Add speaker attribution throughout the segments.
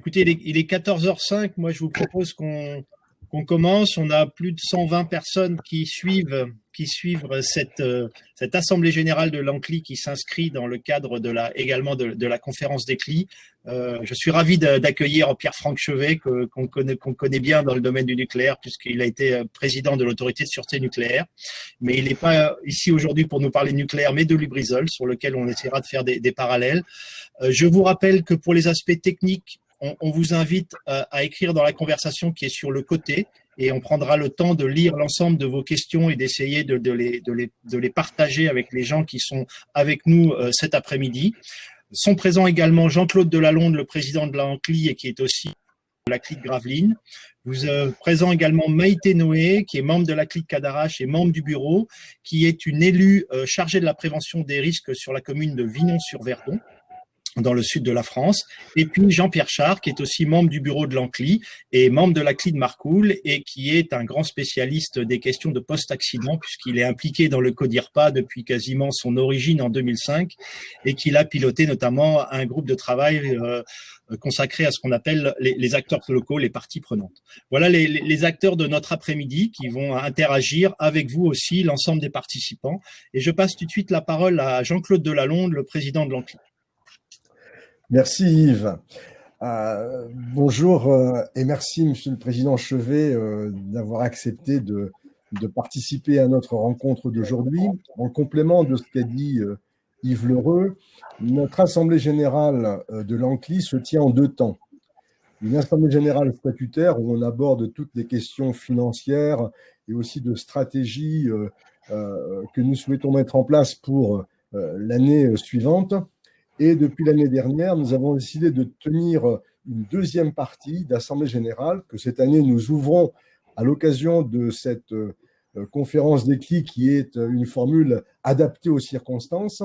Speaker 1: Écoutez, il est 14h05. Moi, je vous propose qu'on commence. On a plus de 120 personnes qui suivent cette assemblée générale de l'ANCLI qui s'inscrit dans le cadre également de la conférence des CLI. Je suis ravi d'accueillir Pierre-Franck Chevet, qu'on connaît bien dans le domaine du nucléaire, puisqu'il a été président de l'autorité de sûreté nucléaire. Mais il n'est pas ici aujourd'hui pour nous parler de nucléaire, mais de Lubrizol, sur lequel on essaiera de faire des parallèles. Je vous rappelle que pour les aspects techniques, on vous invite à écrire dans la conversation qui est sur le côté, et on prendra le temps de lire l'ensemble de vos questions et d'essayer de les partager avec les gens qui sont avec nous cet après-midi. Sont présents également Jean-Claude Delalonde, le président de l'ANCLI et qui est aussi de la CLI de Gravelines. Vous êtes présent également Maïté Noé, qui est membre de la CLI de Cadarache et membre du bureau, qui est une élue chargée de la prévention des risques sur la commune de Vinon-sur-Verdon, dans le sud de la France, et puis Jean-Pierre Char, qui est aussi membre du bureau de l'ANCLI et membre de la CLI de Marcoule, et qui est un grand spécialiste des questions de post-accident, puisqu'il est impliqué dans le CODIRPA depuis quasiment son origine en 2005, et qu'il a piloté notamment un groupe de travail consacré à ce qu'on appelle les acteurs locaux, les parties prenantes. Voilà les acteurs de notre après-midi qui vont interagir avec vous aussi, l'ensemble des participants. Et je passe tout de suite la parole à Jean-Claude Delalonde, le président de l'ANCLI.
Speaker 2: Merci Yves. Bonjour et merci Monsieur le Président Chevet d'avoir accepté de participer à notre rencontre d'aujourd'hui. En complément de ce qu'a dit Yves Lheureux, notre Assemblée générale de l'ANCLI se tient en deux temps. Une Assemblée générale statutaire où on aborde toutes les questions financières et aussi de stratégie que nous souhaitons mettre en place pour l'année suivante. Et depuis l'année dernière, nous avons décidé de tenir une deuxième partie d'Assemblée générale que cette année nous ouvrons à l'occasion de cette conférence des CLI qui est une formule adaptée aux circonstances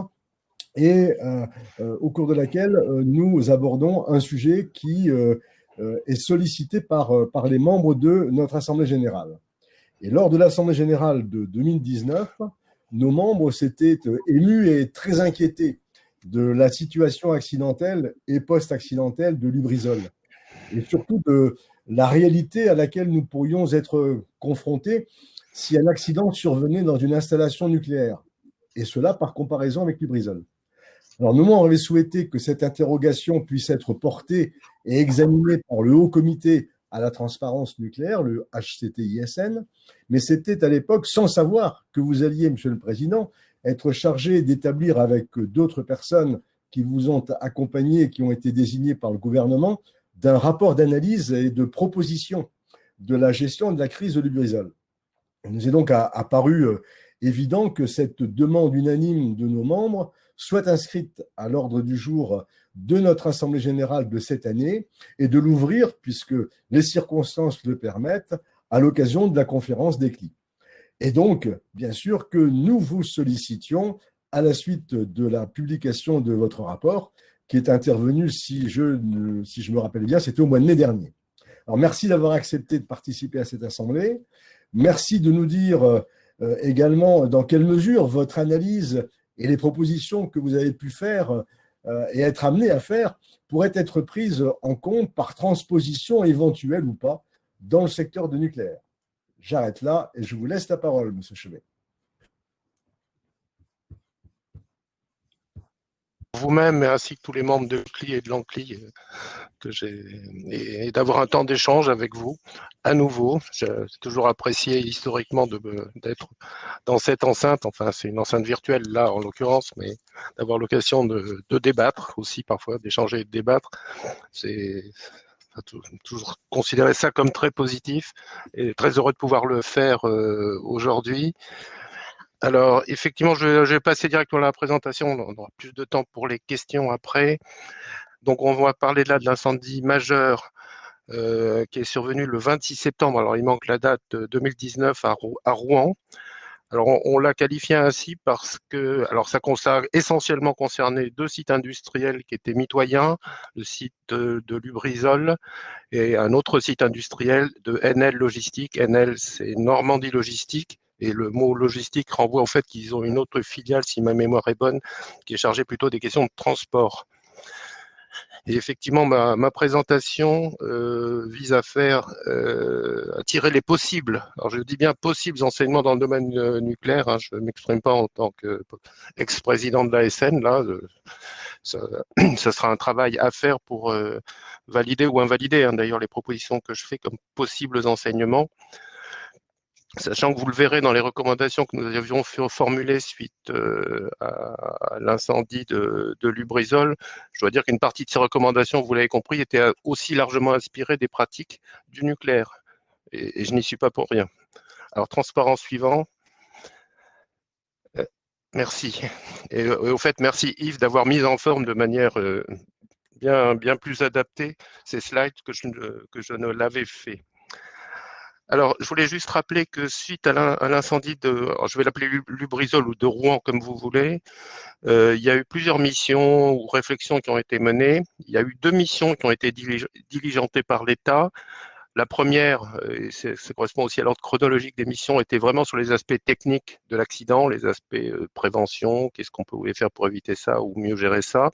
Speaker 2: et au cours de laquelle nous abordons un sujet qui est sollicité par les membres de notre Assemblée générale. Et lors de l'Assemblée générale de 2019, nos membres s'étaient émus et très inquiétés de la situation accidentelle et post-accidentelle de Lubrizol, et surtout de la réalité à laquelle nous pourrions être confrontés si un accident survenait dans une installation nucléaire, et cela par comparaison avec Lubrizol. Alors nous, on avait souhaité que cette interrogation puisse être portée et examinée par le Haut Comité à la transparence nucléaire, le HCT-ISN, mais c'était à l'époque sans savoir que vous alliez, Monsieur le Président, être chargé d'établir avec d'autres personnes qui vous ont accompagné et qui ont été désignées par le gouvernement d'un rapport d'analyse et de proposition de la gestion de la crise de Lubrizol. Il nous est donc apparu évident que cette demande unanime de nos membres soit inscrite à l'ordre du jour de notre Assemblée générale de cette année et de l'ouvrir, puisque les circonstances le permettent, à l'occasion de la conférence des CLI. Et donc, bien sûr que nous vous sollicitions à la suite de la publication de votre rapport, qui est intervenu, si je me rappelle bien, c'était au mois de mai dernier. Alors, merci d'avoir accepté de participer à cette assemblée. Merci de nous dire également dans quelle mesure votre analyse et les propositions que vous avez pu faire et être amené à faire pourraient être prises en compte par transposition éventuelle ou pas dans le secteur du nucléaire. J'arrête là et je vous laisse la parole, Monsieur Chevet.
Speaker 3: Vous-même, ainsi que tous les membres de CLI et de l'ANCLI, et d'avoir un temps d'échange avec vous à nouveau. J'ai toujours apprécié historiquement d'être dans cette enceinte. Enfin, c'est une enceinte virtuelle là, en l'occurrence, mais d'avoir l'occasion de débattre aussi parfois, d'échanger et de débattre. C'est toujours considérer ça comme très positif et très heureux de pouvoir le faire aujourd'hui. Alors, effectivement, je vais passer directement à la présentation. On aura plus de temps pour les questions après. Donc, on va parler là de l'incendie majeur qui est survenu le 26 septembre. Alors, il manque la date de 2019 à Rouen. Alors, on l'a qualifié ainsi parce que, alors, ça a essentiellement concerné deux sites industriels qui étaient mitoyens, le site de Lubrizol et un autre site industriel de NL Logistique. NL, c'est Normandie Logistique. Et le mot logistique renvoie au fait qu'ils ont une autre filiale, si ma mémoire est bonne, qui est chargée plutôt des questions de transport. Et effectivement, ma présentation vise à à tirer les possibles, alors je dis bien possibles enseignements dans le domaine nucléaire, hein, je ne m'exprime pas en tant qu'ex-président de l'ASN, là, ça, ça sera un travail à faire pour valider ou invalider, hein, d'ailleurs, les propositions que je fais comme possibles enseignements. Sachant que vous le verrez dans les recommandations que nous avions formulées suite à l'incendie de Lubrizol, je dois dire qu'une partie de ces recommandations, vous l'avez compris, étaient aussi largement inspirées des pratiques du nucléaire. Et je n'y suis pas pour rien. Alors, transparent suivant. Merci. Et au fait, merci Yves d'avoir mis en forme de manière bien plus adaptée ces slides que je ne l'avais fait. Alors, je voulais juste rappeler que suite à l'incendie je vais l'appeler Lubrizol ou de Rouen, comme vous voulez, il y a eu plusieurs missions ou réflexions qui ont été menées. Il y a eu 2 missions qui ont été diligentées par l'État. La première, et ça correspond aussi à l'ordre chronologique des missions, était vraiment sur les aspects techniques de l'accident, les aspects prévention, qu'est-ce qu'on pouvait faire pour éviter ça ou mieux gérer ça.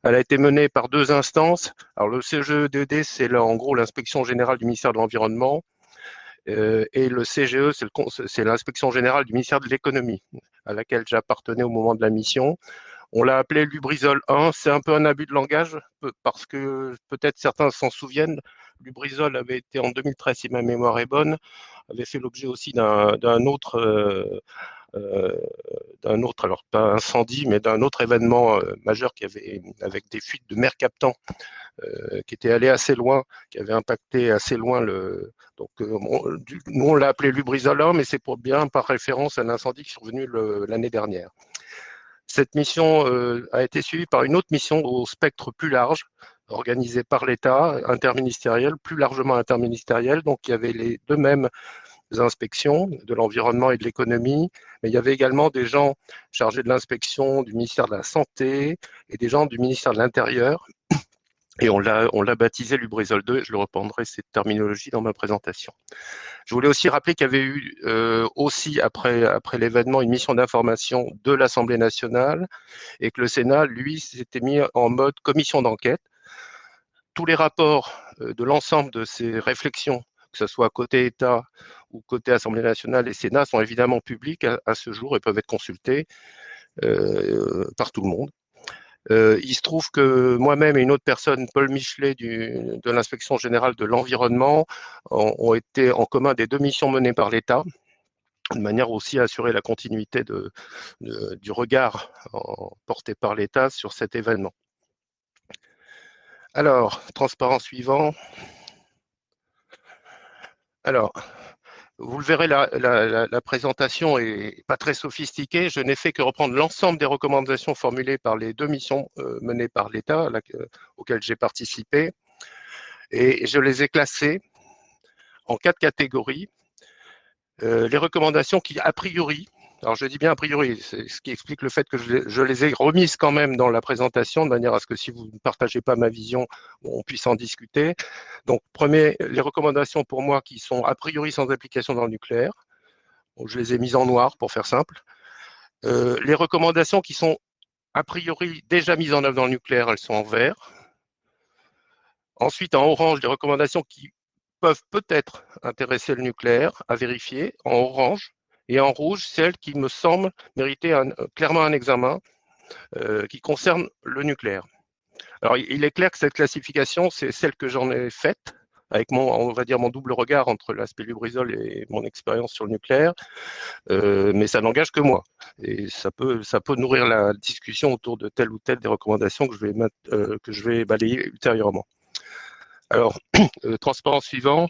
Speaker 3: Elle a été menée par 2 instances. Alors, le CGEDD, c'est en gros l'inspection générale du ministère de l'Environnement. Et le CGE, c'est l'inspection générale du ministère de l'économie, à laquelle j'appartenais au moment de la mission. On l'a appelé Lubrizol 1, c'est un peu un abus de langage, parce que peut-être certains s'en souviennent, Lubrizol avait été en 2013, si ma mémoire est bonne, avait fait l'objet aussi d'un autre, alors pas incendie, mais d'un autre événement majeur avec des fuites de mercaptan qui était allé assez loin, qui avait impacté assez loin Donc, nous, on l'a appelé Lubrizol 1, mais c'est bien par référence à l'incendie qui est survenu l'année dernière. Cette mission a été suivie par une autre mission au spectre plus large, organisée par l'État, interministérielle, plus largement interministérielle. Donc, il y avait les 2 mêmes inspections de l'environnement et de l'économie, mais il y avait également des gens chargés de l'inspection du ministère de la Santé et des gens du ministère de l'Intérieur. Et on l'a baptisé Lubrizol 2, et je le reprendrai cette terminologie dans ma présentation. Je voulais aussi rappeler qu'il y avait eu aussi, après l'événement, une mission d'information de l'Assemblée nationale et que le Sénat, lui, s'était mis en mode commission d'enquête. Tous les rapports de l'ensemble de ces réflexions, que ce soit côté État ou côté Assemblée nationale et Sénat, sont évidemment publics à ce jour et peuvent être consultés par tout le monde. Il se trouve que moi-même et une autre personne, Paul Michelet de l'inspection générale de l'environnement, ont été en commun des 2 missions menées par l'État, de manière aussi à assurer la continuité du regard porté par l'État sur cet événement. Alors, transparent suivant. Alors, vous le verrez, la présentation est pas très sophistiquée. Je n'ai fait que reprendre l'ensemble des recommandations formulées par les 2 missions menées par l'État auxquelles j'ai participé. Et je les ai classées en 4 catégories. Les recommandations qui, a priori, alors je dis bien a priori, c'est ce qui explique le fait que je les ai remises quand même dans la présentation, de manière à ce que si vous ne partagez pas ma vision, on puisse en discuter. Donc, les recommandations pour moi qui sont a priori sans application dans le nucléaire. Donc, je les ai mises en noir pour faire simple. Les recommandations qui sont a priori déjà mises en œuvre dans le nucléaire, elles sont en vert. Ensuite, en orange, les recommandations qui peuvent peut-être intéresser le nucléaire, à vérifier, en orange. Et en rouge, celles qui me semblent mériter clairement un examen qui concerne le nucléaire. Alors, il est clair que cette classification, c'est celle que j'en ai faite, avec on va dire, mon double regard entre l'aspect Lubrizol et mon expérience sur le nucléaire, mais ça n'engage que moi. Et ça peut nourrir la discussion autour de telle ou telle des recommandations que je vais balayer ultérieurement. Alors, transparent suivant.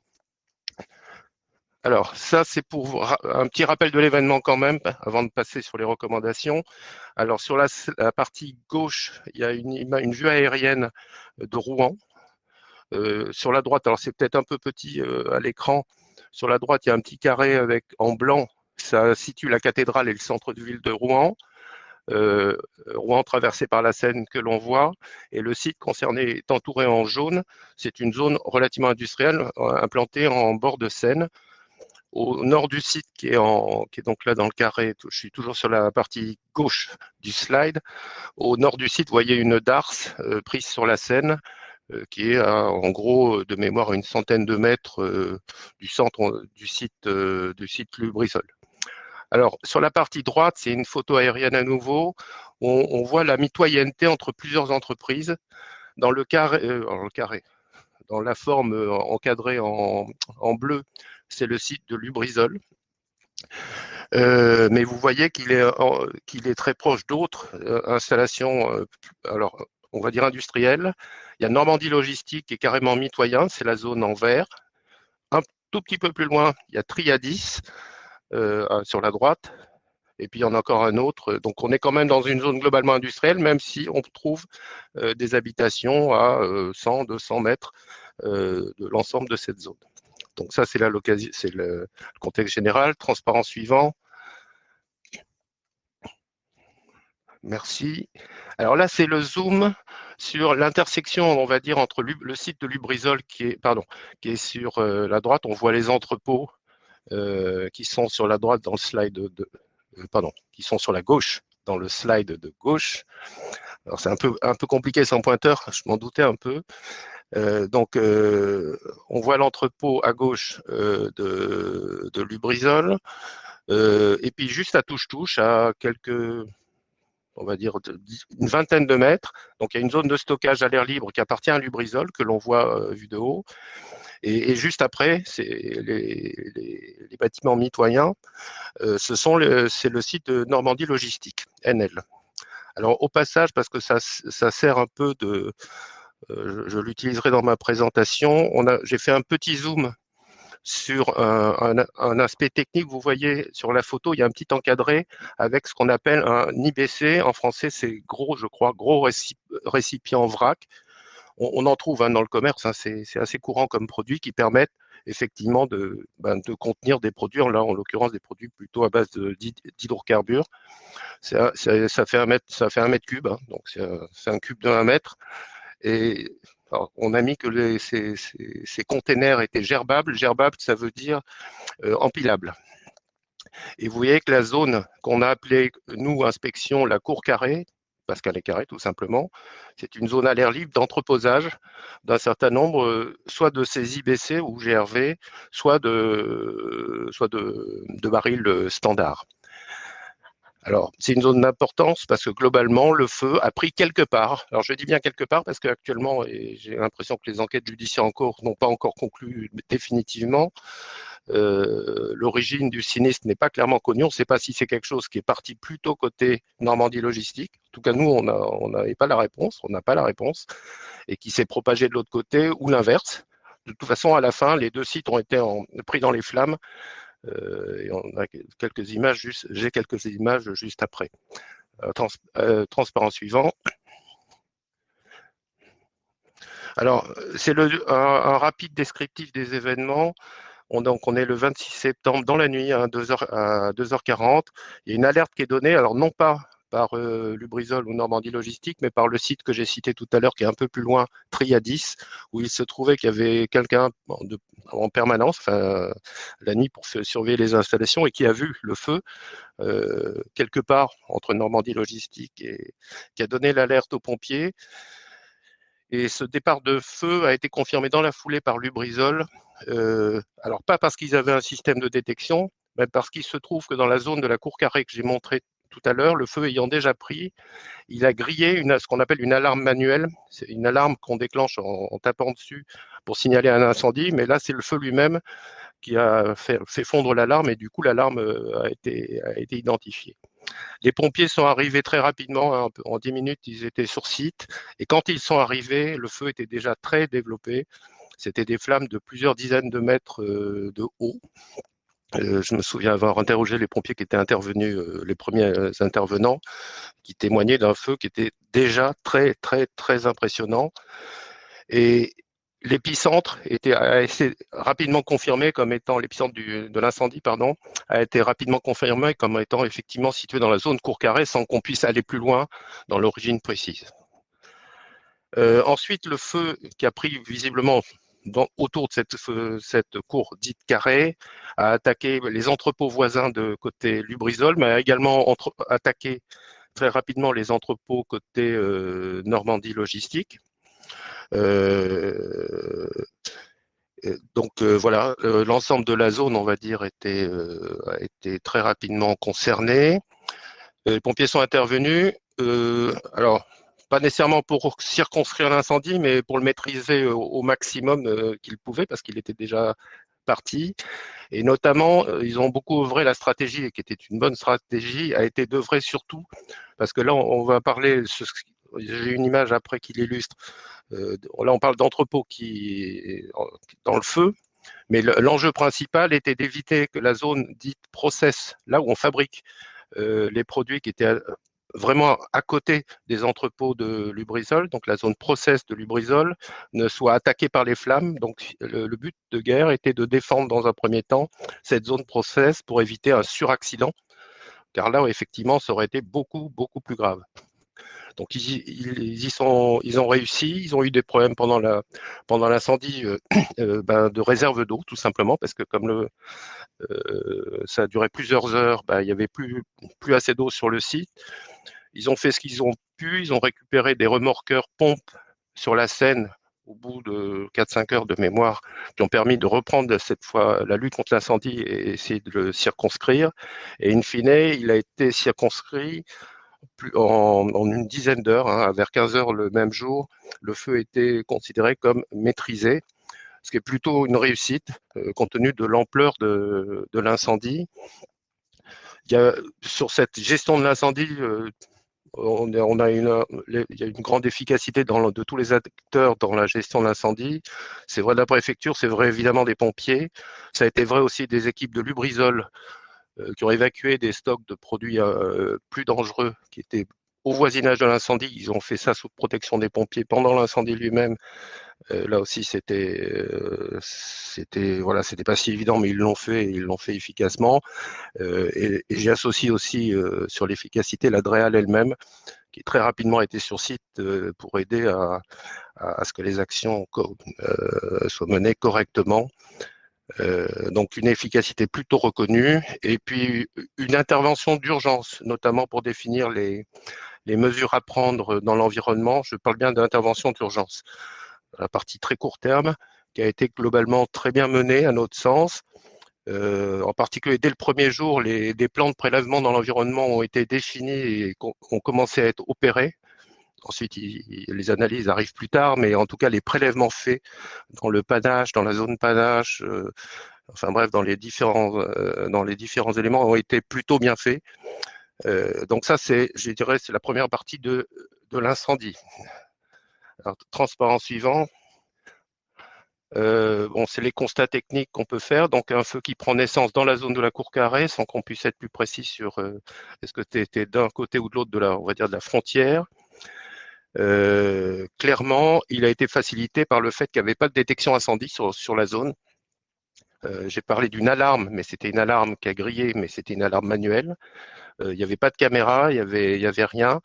Speaker 3: Alors, ça, c'est pour un petit rappel de l'événement quand même, avant de passer sur les recommandations. Alors, sur la partie gauche, il y a une vue aérienne de Rouen. Sur la droite, alors c'est peut-être un peu petit à l'écran, sur la droite, il y a un petit carré en blanc, ça situe la cathédrale et le centre de ville de Rouen. Rouen traversé par la Seine que l'on voit, et le site concerné est entouré en jaune. C'est une zone relativement industrielle, implantée en bord de Seine. Au nord du site, qui est donc là dans le carré, je suis toujours sur la partie gauche du slide. Au nord du site, vous voyez une darse prise sur la Seine, qui est en gros de mémoire une centaine de mètres du centre du site Lubrizol. Alors, sur la partie droite, c'est une photo aérienne à nouveau. On voit la mitoyenneté entre plusieurs entreprises. Dans le carré, dans la forme encadrée en bleu, c'est le site de Lubrizol. Mais vous voyez qu'il est très proche d'autres installations, alors on va dire industrielles. Il y a Normandie Logistique qui est carrément mitoyen, c'est la zone en vert. Un tout petit peu plus loin, il y a Triadis sur la droite. Et puis il y en a encore un autre. Donc on est quand même dans une zone globalement industrielle, même si on trouve des habitations à 100, 200 mètres de l'ensemble de cette zone. Donc ça, c'est le contexte général. Transparent suivant. Merci. Alors là, c'est le zoom sur l'intersection, on va dire, entre le site de Lubrizol qui est sur la droite. On voit les entrepôts qui sont sur la droite dans le slide qui sont sur la gauche dans le slide de gauche. Alors c'est un peu compliqué sans pointeur, je m'en doutais un peu. Donc on voit l'entrepôt à gauche de Lubrizol. Et puis juste à touche-touche, à on va dire une vingtaine de mètres. Donc il y a une zone de stockage à l'air libre qui appartient à Lubrizol, que l'on voit vu de haut. Et juste après, c'est les bâtiments mitoyens. C'est le site de Normandie Logistique, NL. Alors au passage, parce que ça sert un peu de... je l'utiliserai dans ma présentation, j'ai fait un petit zoom sur un aspect technique. Vous voyez sur la photo, il y a un petit encadré avec ce qu'on appelle un IBC. En français, c'est gros, je crois, gros récipient vrac. On en trouve dans le commerce, c'est assez courant comme produit qui permettent effectivement de contenir des produits, là en l'occurrence des produits plutôt à base d'hydrocarbures. Ça fait 1 mètre cube, donc c'est un cube de 1 mètre. Et alors, on a mis que ces containers étaient gerbables. Gerbable, ça veut dire empilable. Et vous voyez que la zone qu'on a appelée, nous, inspection, la cour carrée, parce qu'elle est carrée tout simplement, c'est une zone à l'air libre d'entreposage d'un certain nombre, soit de ces IBC ou GRV, soit de barils standards. Alors, c'est une zone d'importance parce que globalement, le feu a pris quelque part. Alors, je dis bien quelque part parce qu'actuellement, et j'ai l'impression que les enquêtes judiciaires en cours n'ont pas encore conclu définitivement, l'origine du sinistre n'est pas clairement connue. On ne sait pas si c'est quelque chose qui est parti plutôt côté Normandie Logistique. En tout cas, nous, on n'avait pas la réponse, on n'a pas la réponse, et qui s'est propagé de l'autre côté ou l'inverse. De toute façon, à la fin, les deux sites ont été pris dans les flammes. Et on a quelques images, j'ai quelques images juste après. Transparent suivant. Alors, c'est un rapide descriptif des événements. Donc, on est le 26 septembre dans la nuit à 2h40. Il y a une alerte qui est donnée, alors non pas par Lubrizol ou Normandie Logistique, mais par le site que j'ai cité tout à l'heure, qui est un peu plus loin, Triadis, où il se trouvait qu'il y avait quelqu'un en permanence, la nuit pour surveiller les installations, et qui a vu le feu quelque part entre Normandie Logistique et qui a donné l'alerte aux pompiers. Et ce départ de feu a été confirmé dans la foulée par Lubrizol. Alors pas parce qu'ils avaient un système de détection, mais parce qu'il se trouve que dans la zone de la cour carrée que j'ai montrée tout à l'heure, le feu ayant déjà pris, il a grillé ce qu'on appelle une alarme manuelle. C'est une alarme qu'on déclenche en tapant dessus pour signaler un incendie, mais là c'est le feu lui-même qui a fait fondre l'alarme et du coup l'alarme a été identifiée. Les pompiers sont arrivés très rapidement, en 10 minutes ils étaient sur site, et quand ils sont arrivés, le feu était déjà très développé. C'était des flammes de plusieurs dizaines de mètres de haut. Je me souviens avoir interrogé les pompiers qui étaient intervenus, les premiers intervenants, qui témoignaient d'un feu qui était déjà très, très, très impressionnant. Et l'épicentre a été rapidement confirmé comme étant, l'épicentre de l'incendie, a été rapidement confirmé comme étant effectivement situé dans la zone cour carrée sans qu'on puisse aller plus loin dans l'origine précise. Ensuite, le feu qui a pris visiblement autour de cette cour dite carrée, a attaqué les entrepôts voisins de côté Lubrizol, mais a également attaqué très rapidement les entrepôts côté Normandie Logistique. Donc voilà, l'ensemble de la zone, on va dire, a été très rapidement concerné. Les pompiers sont intervenus. Alors, pas nécessairement pour circonscrire l'incendie, mais pour le maîtriser au maximum qu'ils pouvaient, parce qu'il était déjà parti. Et notamment, ils ont beaucoup œuvré la stratégie, et qui était une bonne stratégie, a été d'œuvrer surtout, parce que là, on va parler, j'ai une image après qui l'illustre. Là, on parle d'entrepôt qui est dans le feu, mais l'enjeu principal était d'éviter que la zone dite process, là où on fabrique les produits qui étaient vraiment à côté des entrepôts de Lubrizol, donc la zone process de Lubrizol, ne soit attaquée par les flammes. Donc le but de guerre était de défendre dans un premier temps cette zone process pour éviter un suraccident, car là, effectivement, ça aurait été beaucoup, beaucoup plus grave. Donc ils ont réussi, ils ont eu des problèmes pendant l'incendie de réserve d'eau, tout simplement, parce que comme ça a duré plusieurs heures, il n'y avait plus assez d'eau sur le site. Ils ont fait ce qu'ils ont pu, ils ont récupéré des remorqueurs pompes sur la Seine au bout de 4-5 heures de mémoire, qui ont permis de reprendre cette fois la lutte contre l'incendie et essayer de le circonscrire. Et in fine, il a été circonscrit en une dizaine d'heures, vers 15 heures le même jour. Le feu était considéré comme maîtrisé, ce qui est plutôt une réussite compte tenu de l'ampleur de l'incendie. Sur cette gestion de l'incendie, il y a une grande efficacité de tous les acteurs dans la gestion de l'incendie. C'est vrai de la préfecture, c'est vrai évidemment des pompiers. Ça a été vrai aussi des équipes de Lubrizol qui ont évacué des stocks de produits plus dangereux qui étaient au voisinage de l'incendie. Ils ont fait ça sous protection des pompiers pendant l'incendie lui-même. Là aussi, voilà, c'était pas si évident, mais ils l'ont fait et ils l'ont fait efficacement. Et j'y associe aussi sur l'efficacité la DREAL elle-même, qui très rapidement été sur site pour aider à ce que les actions soient menées correctement. Donc une efficacité plutôt reconnue, et puis une intervention d'urgence, notamment pour définir les mesures à prendre dans l'environnement. Je parle bien d'intervention d'urgence. La partie très court terme, qui a été globalement très bien menée à notre sens. En particulier, dès le premier jour, des plans de prélèvement dans l'environnement ont été définis et ont commencé à être opérés. Ensuite, les analyses arrivent plus tard, mais en tout cas, les prélèvements faits dans le panache, dans la zone panache, enfin bref, dans les différents éléments ont été plutôt bien faits. Donc ça, je dirais, c'est la première partie de l'incendie. Alors, transparent suivant. C'est les constats techniques qu'on peut faire. Donc, un feu qui prend naissance dans la zone de la cour carrée, sans qu'on puisse être plus précis sur est-ce que tu étais d'un côté ou de l'autre on va dire, de la frontière. Clairement, il a été facilité par le fait qu'il n'y avait pas de détection incendie sur la zone. J'ai parlé d'une alarme, mais c'était une alarme qui a grillé, mais c'était une alarme manuelle. Il n'y avait pas de caméra, il y avait rien.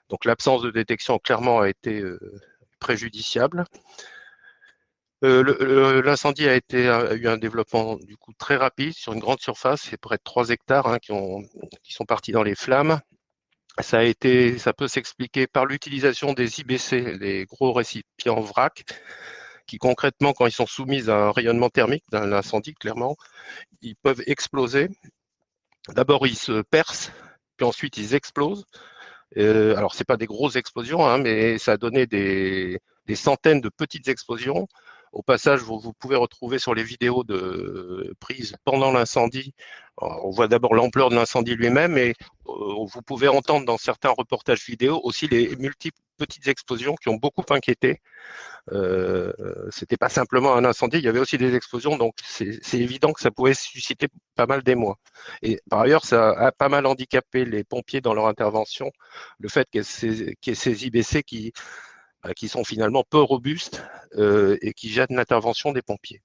Speaker 3: Donc l'absence de détection clairement a été préjudiciable. L'incendie a eu un développement du coup très rapide sur une grande surface, c'est près de 3 hectares qui sont partis dans les flammes. Ça peut s'expliquer par l'utilisation des IBC, les gros récipients vrac, qui concrètement, quand ils sont soumis à un rayonnement thermique d'un incendie, clairement, ils peuvent exploser. D'abord, ils se percent, puis ensuite, ils explosent. Alors, c'est pas des grosses explosions, mais ça a donné des centaines de petites explosions. Au passage, vous pouvez retrouver sur les vidéos prises pendant l'incendie, on voit d'abord l'ampleur de l'incendie lui-même, et vous pouvez entendre dans certains reportages vidéo aussi les multiples petites explosions qui ont beaucoup inquiété. C'était pas simplement un incendie, il y avait aussi des explosions, donc c'est évident que ça pouvait susciter pas mal d'émoi. Et par ailleurs, ça a pas mal handicapé les pompiers dans leur intervention, le fait qu'il y ait ces IBC qui sont finalement peu robustes et qui gênent l'intervention des pompiers.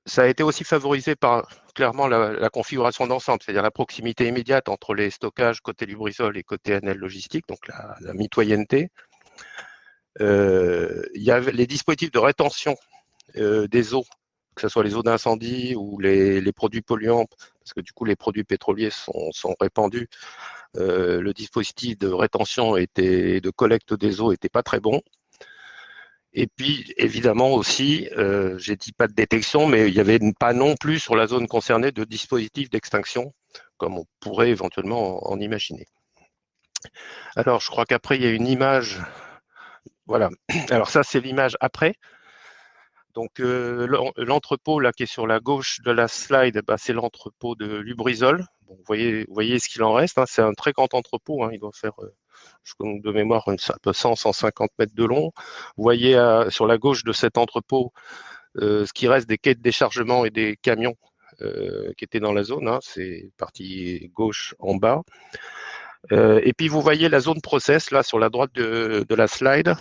Speaker 3: Ça a été aussi favorisé par clairement la configuration d'ensemble, c'est-à-dire la proximité immédiate entre les stockages côté Lubrizol et côté Enel Logistique, donc la mitoyenneté. Il y avait les dispositifs de rétention des eaux, que ce soit les eaux d'incendie ou les produits polluants, parce que du coup les produits pétroliers sont répandus. Le dispositif de rétention et de collecte des eaux n'était pas très bon. Et puis, évidemment aussi, j'ai dit pas de détection, mais il n'y avait pas non plus sur la zone concernée de dispositif d'extinction, comme on pourrait éventuellement en imaginer. Alors, je crois qu'après, il y a une image. Voilà. Alors ça, c'est l'image après. Donc, l'entrepôt là qui est sur la gauche de la slide, bah, c'est l'entrepôt de Lubrizol. Bon, vous voyez ce qu'il en reste. Hein. C'est un très grand entrepôt. Hein. Il doit faire, de mémoire, un peu 100-150 mètres de long. Vous voyez sur la gauche de cet entrepôt ce qui reste des quais de déchargement et des camions qui étaient dans la zone. Hein. C'est partie gauche en bas. Et puis, vous voyez la zone process là sur la droite de la slide,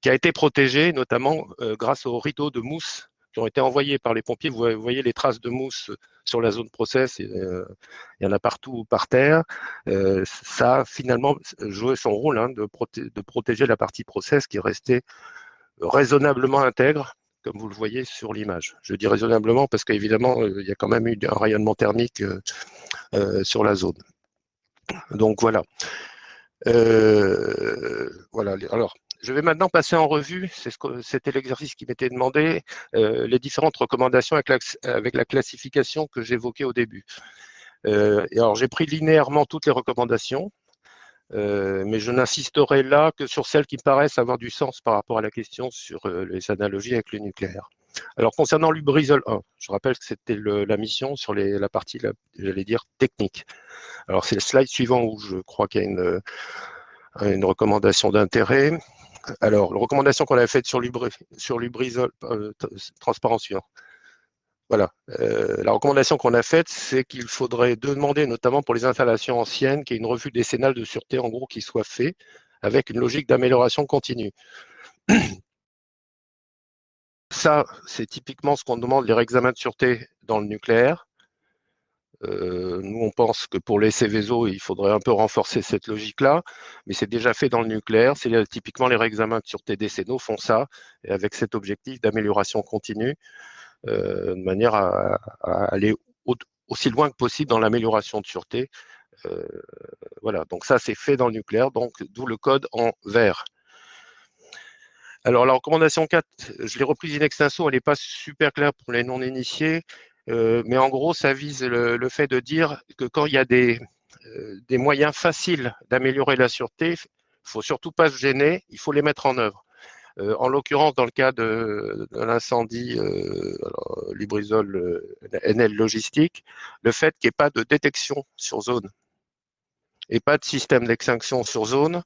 Speaker 3: qui a été protégée notamment grâce aux rideaux de mousse qui ont été envoyés par les pompiers. Vous voyez les traces de mousse sur la zone process, il y en a partout par terre. Ça a finalement joué son rôle hein, de protéger la partie process qui est restée raisonnablement intègre, comme vous le voyez sur l'image. Je dis raisonnablement parce qu'évidemment, il y a quand même eu un rayonnement thermique sur la zone. Donc voilà. Voilà. Alors, je vais maintenant passer en revue, c'était l'exercice qui m'était demandé, les différentes recommandations avec la classification que j'évoquais au début. Et alors, j'ai pris linéairement toutes les recommandations, mais je n'insisterai là que sur celles qui me paraissent avoir du sens par rapport à la question sur les analogies avec le nucléaire. Alors, concernant Lubrizol 1, je rappelle que c'était la mission sur la partie, j'allais dire, technique. Alors, c'est le slide suivant où je crois qu'il y a une recommandation d'intérêt. Alors, la recommandation qu'on a faite sur Lubrizol, transparent suivant. Voilà. La recommandation qu'on a faite, c'est qu'il faudrait demander, notamment pour les installations anciennes, qu'il y ait une revue décennale de sûreté, en gros, qui soit faite avec une logique d'amélioration continue. Ça, c'est typiquement ce qu'on demande les réexamens de sûreté dans le nucléaire. Nous, on pense que pour les Céveso, il faudrait un peu renforcer cette logique-là, mais c'est déjà fait dans le nucléaire. C'est typiquement les réexamens de sûreté décennaux font ça, et avec cet objectif d'amélioration continue, de manière à aller aussi loin que possible dans l'amélioration de sûreté. Voilà, donc ça, c'est fait dans le nucléaire, donc d'où le code en vert. Alors, la recommandation 4, je l'ai reprise in extenso, elle n'est pas super claire pour les non-initiés, mais en gros, ça vise le fait de dire que quand il y a des moyens faciles d'améliorer la sûreté, il ne faut surtout pas se gêner, il faut les mettre en œuvre. En l'occurrence, dans le cas de l'incendie Lubrizol NL Logistique, le fait qu'il n'y ait pas de détection sur zone et pas de système d'extinction sur zone,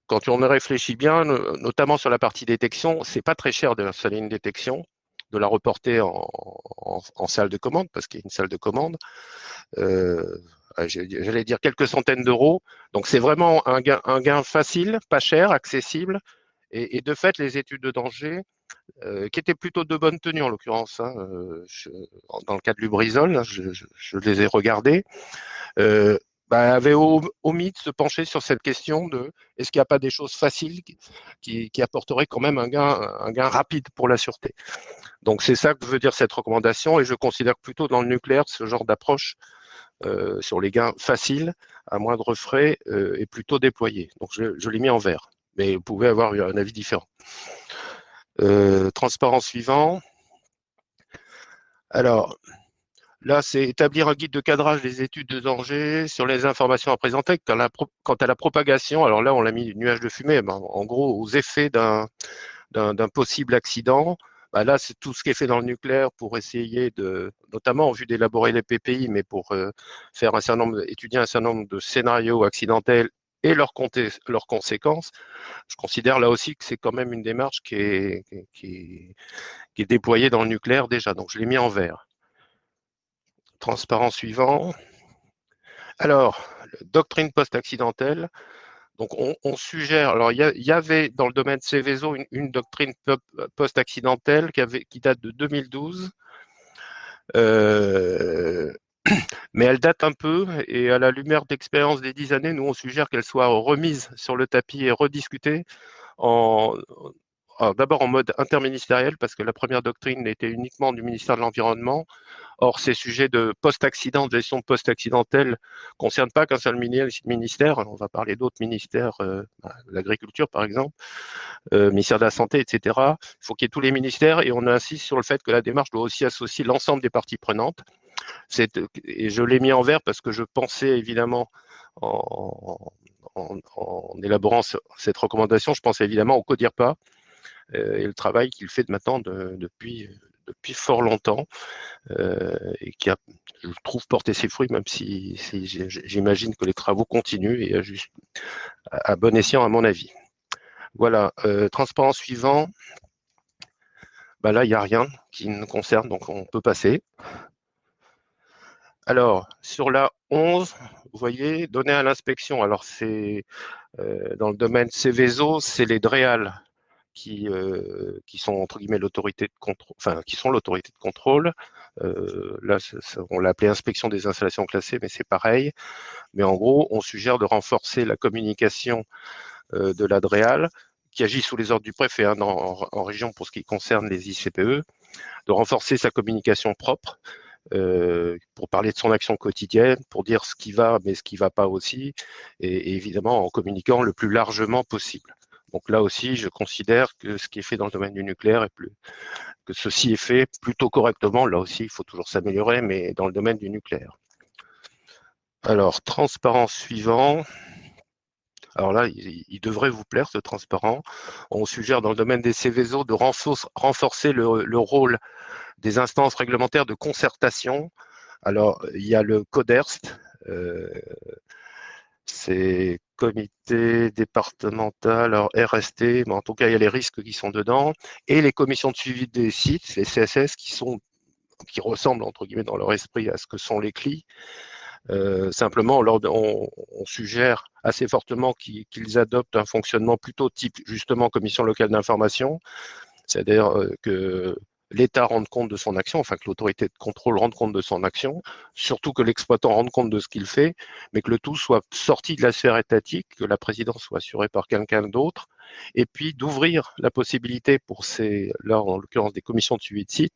Speaker 3: quand on réfléchit bien, notamment sur la partie détection, c'est pas très cher d'installer une détection, de la reporter en salle de commande, parce qu'il y a une salle de commande. J'allais dire quelques centaines d'euros. Donc c'est vraiment un gain facile, pas cher, accessible. Et de fait, les études de danger, qui étaient plutôt de bonne tenue en l'occurrence, hein, dans le cas de Lubrizol, je les ai regardées, avait omis de se pencher sur cette question de est-ce qu'il n'y a pas des choses faciles qui apporteraient quand même un gain rapide pour la sûreté. Donc c'est ça que veut dire cette recommandation, et je considère que plutôt dans le nucléaire, ce genre d'approche sur les gains faciles, à moindre frais, est plutôt déployé. Donc je l'ai mis en vert, mais vous pouvez avoir un avis différent. Transparent suivant. Alors, là, c'est établir un guide de cadrage des études de danger sur les informations à présenter quant à la propagation. Alors là, on l'a mis du nuage de fumée, en gros, aux effets d'un possible accident. Là, c'est tout ce qui est fait dans le nucléaire pour essayer notamment en vue d'élaborer les PPI, mais pour étudier un certain nombre de scénarios accidentels et leurs conséquences. Je considère là aussi que c'est quand même une démarche qui est déployée dans le nucléaire déjà. Donc, je l'ai mis en vert. Transparent suivant. Alors, doctrine post-accidentelle. Donc, on suggère. Alors, il y avait dans le domaine Céveso une doctrine post-accidentelle qui date de 2012. Mais elle date un peu, et à la lumière d'expérience des 10 années, nous, on suggère qu'elle soit remise sur le tapis et rediscutée D'abord en mode interministériel, parce que la première doctrine était uniquement du ministère de l'Environnement. Or, ces sujets de post-accident, de gestion post-accidentelle, ne concernent pas qu'un seul ministère. On va parler d'autres ministères, l'agriculture par exemple, ministère de la Santé, etc. Il faut qu'il y ait tous les ministères et on insiste sur le fait que la démarche doit aussi associer l'ensemble des parties prenantes. Et je l'ai mis en vert parce que je pensais évidemment, en élaborant cette recommandation, je pensais évidemment au CODIRPA et le travail qu'il fait maintenant depuis fort longtemps et qui a, je trouve, porté ses fruits, même si j'imagine que les travaux continuent et à bon escient à mon avis. Voilà, transparent suivant. Là, il n'y a rien qui nous concerne, donc on peut passer. Alors, sur la 11, vous voyez, données à l'inspection. Alors, c'est dans le domaine Céveso, c'est les DREAL qui sont entre guillemets l'autorité de contrôle, enfin qui sont l'autorité de contrôle. Là, on l'a appelé inspection des installations classées, mais c'est pareil. Mais en gros, on suggère de renforcer la communication de la DREAL, qui agit sous les ordres du préfet en région pour ce qui concerne les ICPE, de renforcer sa communication propre pour parler de son action quotidienne, pour dire ce qui va, mais ce qui ne va pas aussi, et évidemment en communiquant le plus largement possible. Donc là aussi, je considère que ce qui est fait dans le domaine du nucléaire que ceci est fait plutôt correctement. Là aussi, il faut toujours s'améliorer, mais dans le domaine du nucléaire. Alors, transparent suivant. Alors là, il devrait vous plaire, ce transparent. On suggère dans le domaine des Céveso de renforcer le rôle des instances réglementaires de concertation. Alors, il y a le CODERST, c'est comité départemental, alors RST, mais en tout cas, il y a les risques qui sont dedans, et les commissions de suivi des sites, les CSS, qui ressemblent, entre guillemets, dans leur esprit à ce que sont les CLI. Simplement, on suggère assez fortement qu'ils adoptent un fonctionnement plutôt type, justement, commission locale d'information, c'est-à-dire que l'État rende compte de son action, enfin que l'autorité de contrôle rende compte de son action, surtout que l'exploitant rende compte de ce qu'il fait, mais que le tout soit sorti de la sphère étatique, que la présidence soit assurée par quelqu'un d'autre, et puis d'ouvrir la possibilité pour là en l'occurrence des commissions de suivi de site,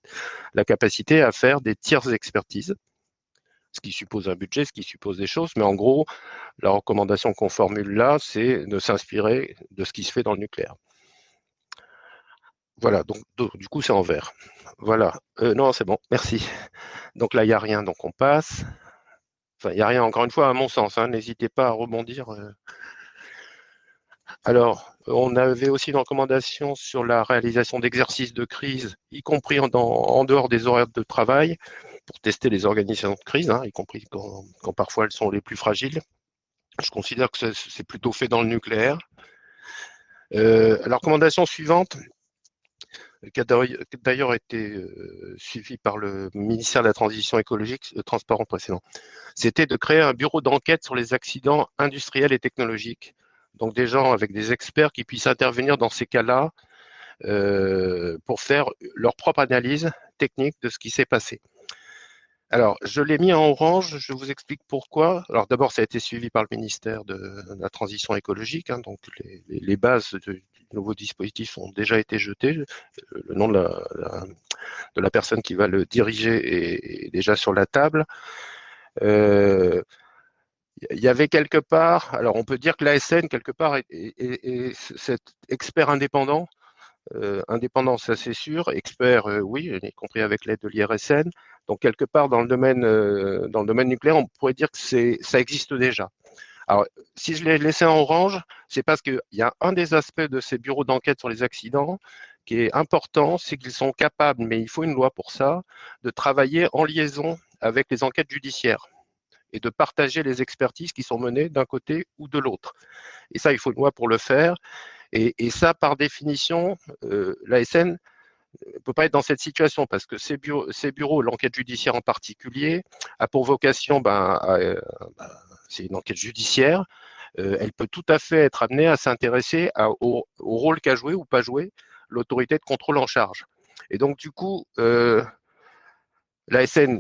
Speaker 3: la capacité à faire des tierces expertises, ce qui suppose un budget, ce qui suppose des choses, mais en gros, la recommandation qu'on formule là, c'est de s'inspirer de ce qui se fait dans le nucléaire. Voilà, donc du coup, c'est en vert. Voilà. Non, c'est bon, merci. Donc là, il n'y a rien, donc on passe. Enfin, il n'y a rien, encore une fois, à mon sens. N'hésitez pas à rebondir. Alors, on avait aussi une recommandation sur la réalisation d'exercices de crise, y compris en dehors des horaires de travail, pour tester les organisations de crise, y compris quand parfois elles sont les plus fragiles. Je considère que c'est plutôt fait dans le nucléaire. La recommandation suivante, qui a d'ailleurs été suivi par le ministère de la Transition écologique, transparent précédent, c'était de créer un bureau d'enquête sur les accidents industriels et technologiques. Donc des gens avec des experts qui puissent intervenir dans ces cas-là pour faire leur propre analyse technique de ce qui s'est passé. Alors, je l'ai mis en orange, je vous explique pourquoi. Alors d'abord, ça a été suivi par le ministère de la Transition écologique, donc les bases du nouveau dispositif ont déjà été jetées. Le nom de la personne qui va le diriger est déjà sur la table. Il y avait quelque part, alors on peut dire que l'ASN, quelque part, est cet expert indépendant. Indépendant, ça c'est sûr. Expert, oui, y compris avec l'aide de l'IRSN. Donc quelque part dans le domaine nucléaire, on pourrait dire que ça existe déjà. Alors, si je l'ai laissé en orange, c'est parce qu'il y a un des aspects de ces bureaux d'enquête sur les accidents qui est important, c'est qu'ils sont capables, mais il faut une loi pour ça, de travailler en liaison avec les enquêtes judiciaires et de partager les expertises qui sont menées d'un côté ou de l'autre. Et ça, il faut une loi pour le faire. Et ça, par définition, l'ASN ne peut pas être dans cette situation parce que ces bureaux, l'enquête judiciaire en particulier, a pour vocation, c'est une enquête judiciaire, elle peut tout à fait être amenée à s'intéresser au rôle qu'a joué ou pas joué l'autorité de contrôle en charge. Et donc, du coup, l'ASN,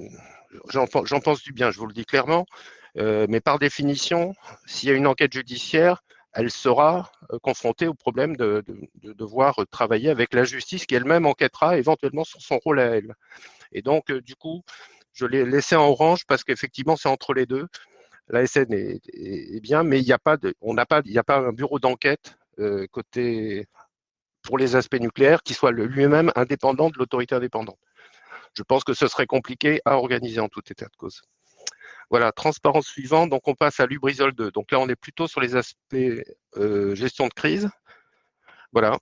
Speaker 3: j'en pense du bien, je vous le dis clairement, mais par définition, s'il y a une enquête judiciaire, elle sera confrontée au problème de devoir travailler avec la justice qui elle-même enquêtera éventuellement sur son rôle à elle. Et donc, du coup, je l'ai laissé en orange parce qu'effectivement, c'est entre les deux. L'ASN est bien, mais il n'y a pas un bureau d'enquête côté pour les aspects nucléaires qui soit lui-même indépendant de l'autorité indépendante. Je pense que ce serait compliqué à organiser en tout état de cause. Voilà, transparence suivante. Donc, on passe à Lubrizol 2. Donc là, on est plutôt sur les aspects gestion de crise. Voilà.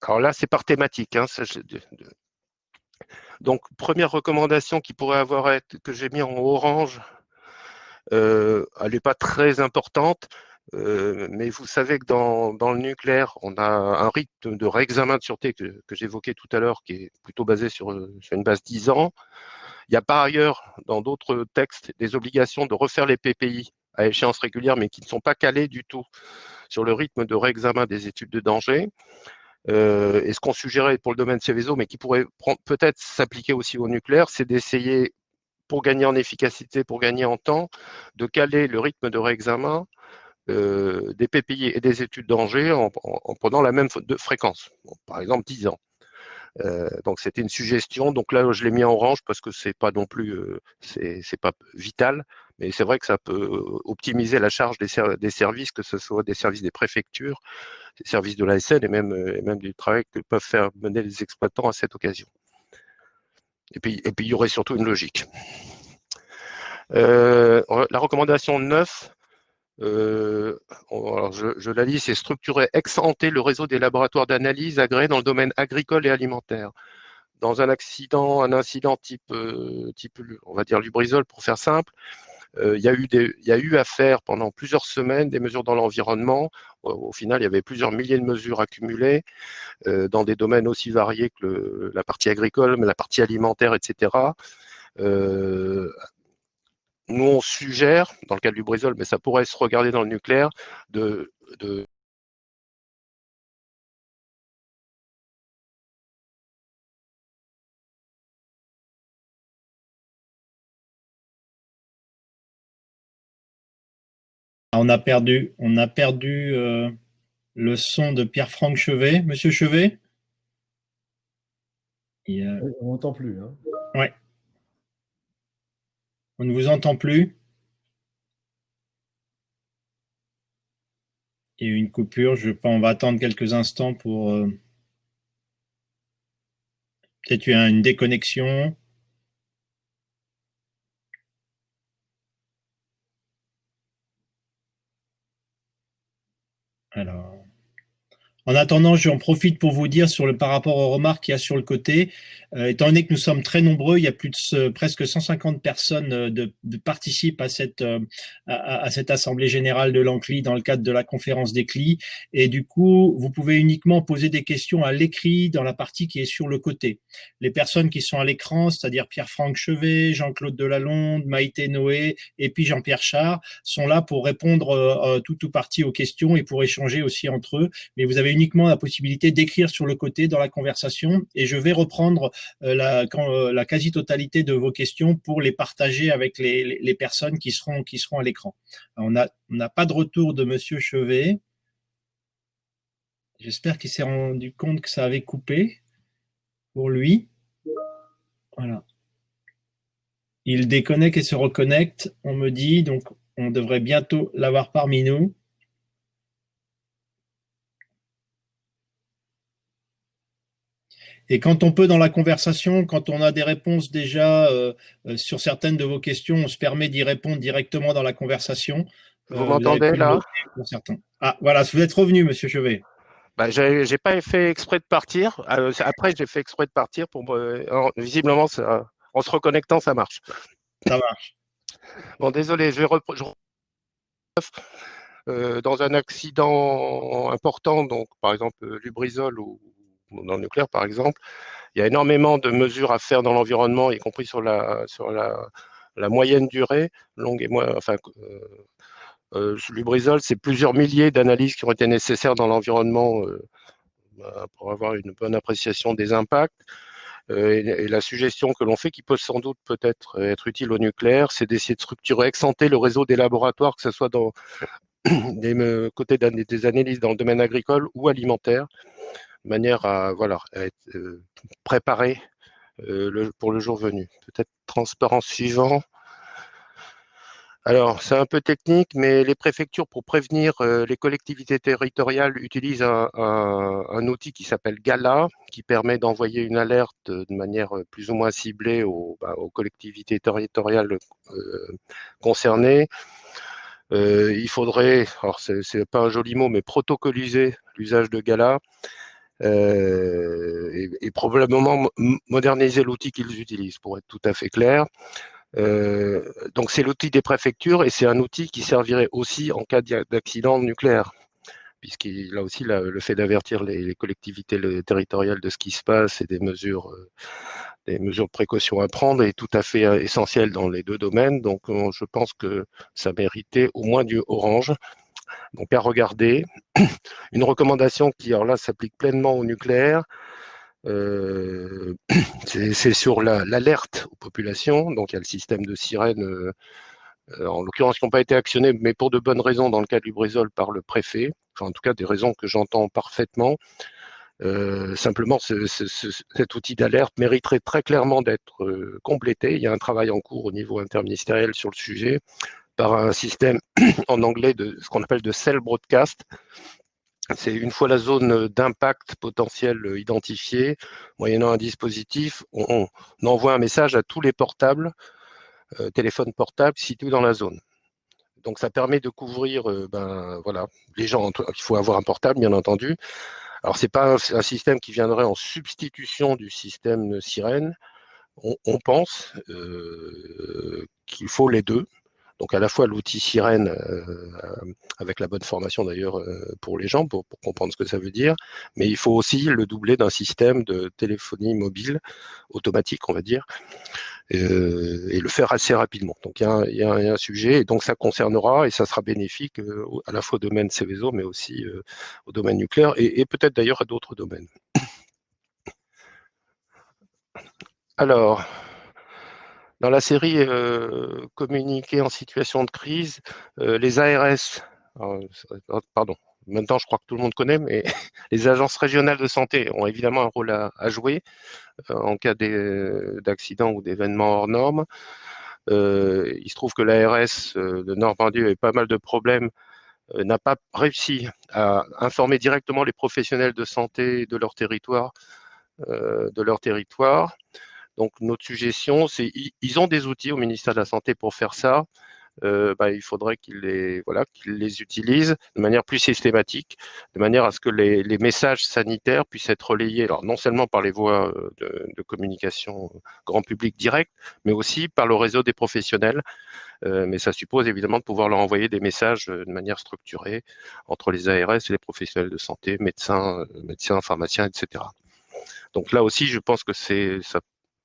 Speaker 3: Alors là, c'est par thématique. Hein. Donc, première recommandation qui pourrait avoir été, que j'ai mis en orange, elle n'est pas très importante, mais vous savez que dans le nucléaire, on a un rythme de réexamen de sûreté que j'évoquais tout à l'heure, qui est plutôt basé sur une base 10 ans. Il y a par ailleurs, dans d'autres textes, des obligations de refaire les PPI à échéance régulière, mais qui ne sont pas calées du tout sur le rythme de réexamen des études de danger. Et ce qu'on suggérait pour le domaine Seveso, mais qui pourrait peut-être s'appliquer aussi au nucléaire, c'est d'essayer, pour gagner en efficacité, pour gagner en temps, de caler le rythme de réexamen des PPI et des études de danger en prenant la même fréquence, bon, par exemple 10 ans. Donc c'était une suggestion. Donc là, je l'ai mis en orange parce que c'est pas non plus, c'est pas vital, mais c'est vrai que ça peut optimiser la charge des services, que ce soit des services des préfectures, des services de l'ASN et même du travail que peuvent faire mener les exploitants à cette occasion. Et puis il y aurait surtout une logique. La recommandation 9. Alors je la lis, c'est structurer ex ante le réseau des laboratoires d'analyse agréés dans le domaine agricole et alimentaire. Dans un incident type, on va dire Lubrizol pour faire simple, il y a eu à faire pendant plusieurs semaines des mesures dans l'environnement. Au final, il y avait plusieurs milliers de mesures accumulées dans des domaines aussi variés que la partie agricole, mais la partie alimentaire, etc. Nous, on suggère, dans le cas du Lubrizol, mais ça pourrait se regarder dans le nucléaire,
Speaker 1: On a perdu le son de Pierre-Franck Chevet. Monsieur Chevet?
Speaker 2: On n'entend plus. Hein.
Speaker 1: Ouais. On ne vous entend plus. Il y a eu une coupure. On va attendre quelques instants pour peut-être une déconnexion. Alors. En attendant, j'en profite pour vous dire par rapport aux remarques qu'il y a sur le côté, étant donné que nous sommes très nombreux, il y a presque 150 personnes participent à cette assemblée générale de l'ANCLI dans le cadre de la conférence des CLI. Et du coup, vous pouvez uniquement poser des questions à l'écrit dans la partie qui est sur le côté. Les personnes qui sont à l'écran, c'est-à-dire Pierre-Franck Chevet, Jean-Claude Delalonde, Maïté Noé et puis Jean-Pierre Char, sont là pour répondre tout partie aux questions et pour échanger aussi entre eux. Mais vous avez uniquement la possibilité d'écrire sur le côté dans la conversation et je vais reprendre la quasi-totalité de vos questions pour les partager avec les personnes qui seront à l'écran. On n'a pas de retour de Monsieur Chevet. J'espère qu'il s'est rendu compte que ça avait coupé pour lui. Voilà. Il déconnecte et se reconnecte, on me dit, donc on devrait bientôt l'avoir parmi nous. Et quand on peut dans la conversation, quand on a des réponses déjà sur certaines de vos questions, on se permet d'y répondre directement dans la conversation.
Speaker 3: Vous m'entendez là?
Speaker 1: Pour certains. Ah, voilà, vous êtes revenu, Monsieur Chevet.
Speaker 3: Bah, j'ai pas fait exprès de partir. Après, j'ai fait exprès de partir visiblement, en se reconnectant, ça marche.
Speaker 1: Ça marche.
Speaker 3: Bon, désolé, dans un accident important, donc par exemple Lubrizol ou dans le nucléaire par exemple, il y a énormément de mesures à faire dans l'environnement, y compris sur la moyenne durée, longue et moyenne. Enfin, Lubrizol, c'est plusieurs milliers d'analyses qui ont été nécessaires dans l'environnement pour avoir une bonne appréciation des impacts. Et la suggestion que l'on fait, qui peut sans doute peut-être être utile au nucléaire, c'est d'essayer de structurer ex ante le réseau des laboratoires, que ce soit des analyses dans le domaine agricole ou alimentaire, de manière à, voilà, à être préparé pour le jour venu. Peut-être transparent suivant. Alors, c'est un peu technique, mais les préfectures, pour prévenir les collectivités territoriales, utilisent un outil qui s'appelle Gala, qui permet d'envoyer une alerte de manière plus ou moins ciblée aux collectivités territoriales concernées. Il faudrait, alors c'est pas un joli mot, mais protocoliser l'usage de Gala et probablement moderniser l'outil qu'ils utilisent, pour être tout à fait clair. Donc c'est l'outil des préfectures et c'est un outil qui servirait aussi en cas d'accident nucléaire, puisqu'il a aussi le fait d'avertir les collectivités territoriales de ce qui se passe et des mesures de précaution à prendre est tout à fait essentiel dans les deux domaines. Donc je pense que ça méritait au moins du orange. Donc à regarder. Une recommandation qui alors là s'applique pleinement au nucléaire. C'est sur l'alerte aux populations. Donc il y a le système de sirène, en l'occurrence qui n'ont pas été actionnés, mais pour de bonnes raisons dans le cas du Lubrizol par le préfet. Enfin, en tout cas des raisons que j'entends parfaitement. Simplement, cet outil d'alerte mériterait très clairement d'être complété. Il y a un travail en cours au niveau interministériel sur le sujet par un système en anglais de ce qu'on appelle de cell broadcast. C'est une fois la zone d'impact potentiel identifiée, moyennant un dispositif, on envoie un message à tous les portables, téléphones portables situés dans la zone. Donc ça permet de couvrir, voilà, les gens. Il faut avoir un portable, bien entendu. Alors c'est pas un système qui viendrait en substitution du système sirène. On pense qu'il faut les deux. Donc à la fois l'outil sirène, avec la bonne formation d'ailleurs pour les gens, pour comprendre ce que ça veut dire, mais il faut aussi le doubler d'un système de téléphonie mobile automatique, on va dire, et le faire assez rapidement. Donc il y a un sujet, et donc ça concernera, et ça sera bénéfique à la fois au domaine Céveso, mais aussi au domaine nucléaire, et peut-être d'ailleurs à d'autres domaines. Alors, dans la série communiqué en situation de crise, les ARS, pardon, maintenant je crois que tout le monde connaît, mais les agences régionales de santé ont évidemment un rôle à jouer en cas d'accident ou d'événements hors normes. Il se trouve que l'ARS de Normandie avait pas mal de problèmes, n'a pas réussi à informer directement les professionnels de santé de leur territoire. Donc notre suggestion, c'est ils ont des outils au ministère de la Santé pour faire ça. Il faudrait qu'ils les utilisent de manière plus systématique, de manière à ce que les messages sanitaires puissent être relayés, alors non seulement par les voies de communication grand public direct, mais aussi par le réseau des professionnels. Mais ça suppose évidemment de pouvoir leur envoyer des messages de manière structurée entre les ARS et les professionnels de santé, médecins, pharmaciens, etc. Donc là aussi, je pense que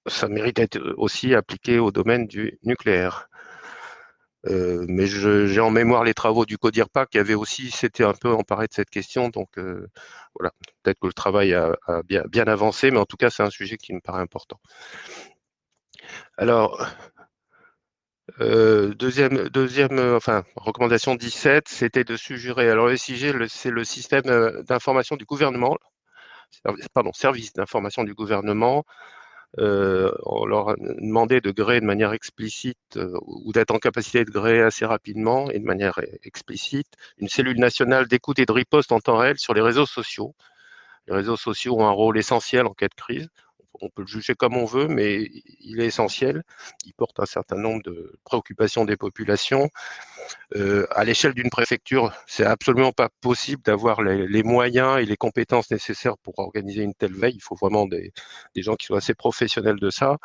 Speaker 3: ça mérite d'être aussi appliqué au domaine du nucléaire. Mais j'ai en mémoire les travaux du CODIRPA qui avaient aussi s'étaient un peu emparés de cette question. Donc voilà, peut-être que le travail a bien avancé, mais en tout cas, c'est un sujet qui me paraît important. Alors, recommandation 17, c'était de suggérer. Alors, le SIG, c'est le système d'information du gouvernement, service d'information du gouvernement. On leur a demandé de gréer de manière explicite ou d'être en capacité de gréer assez rapidement et de manière explicite une cellule nationale d'écoute et de riposte en temps réel sur les réseaux sociaux. Les réseaux sociaux ont un rôle essentiel en cas de crise. On peut le juger comme on veut, mais il est essentiel. Il porte un certain nombre de préoccupations des populations. À l'échelle d'une préfecture, c'est absolument pas possible d'avoir les moyens et les compétences nécessaires pour organiser une telle veille. Il faut vraiment des gens qui soient assez professionnels de ça.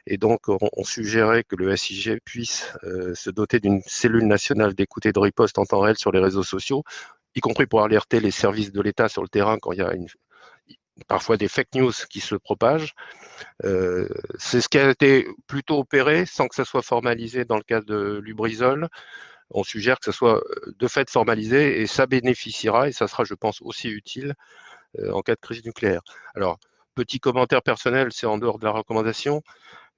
Speaker 3: Et donc, on suggérait que le SIG puisse se doter d'une cellule nationale d'écoute et de riposte en temps réel sur les réseaux sociaux, y compris pour alerter les services de l'État sur le terrain quand il y a parfois des fake news qui se propagent. C'est ce qui a été plutôt opéré sans que ça soit formalisé dans le cas de Lubrizol. On suggère que ça soit de fait formalisé et ça bénéficiera et ça sera, je pense, aussi utile en cas de crise nucléaire. Alors, petit commentaire personnel, c'est en dehors de la recommandation,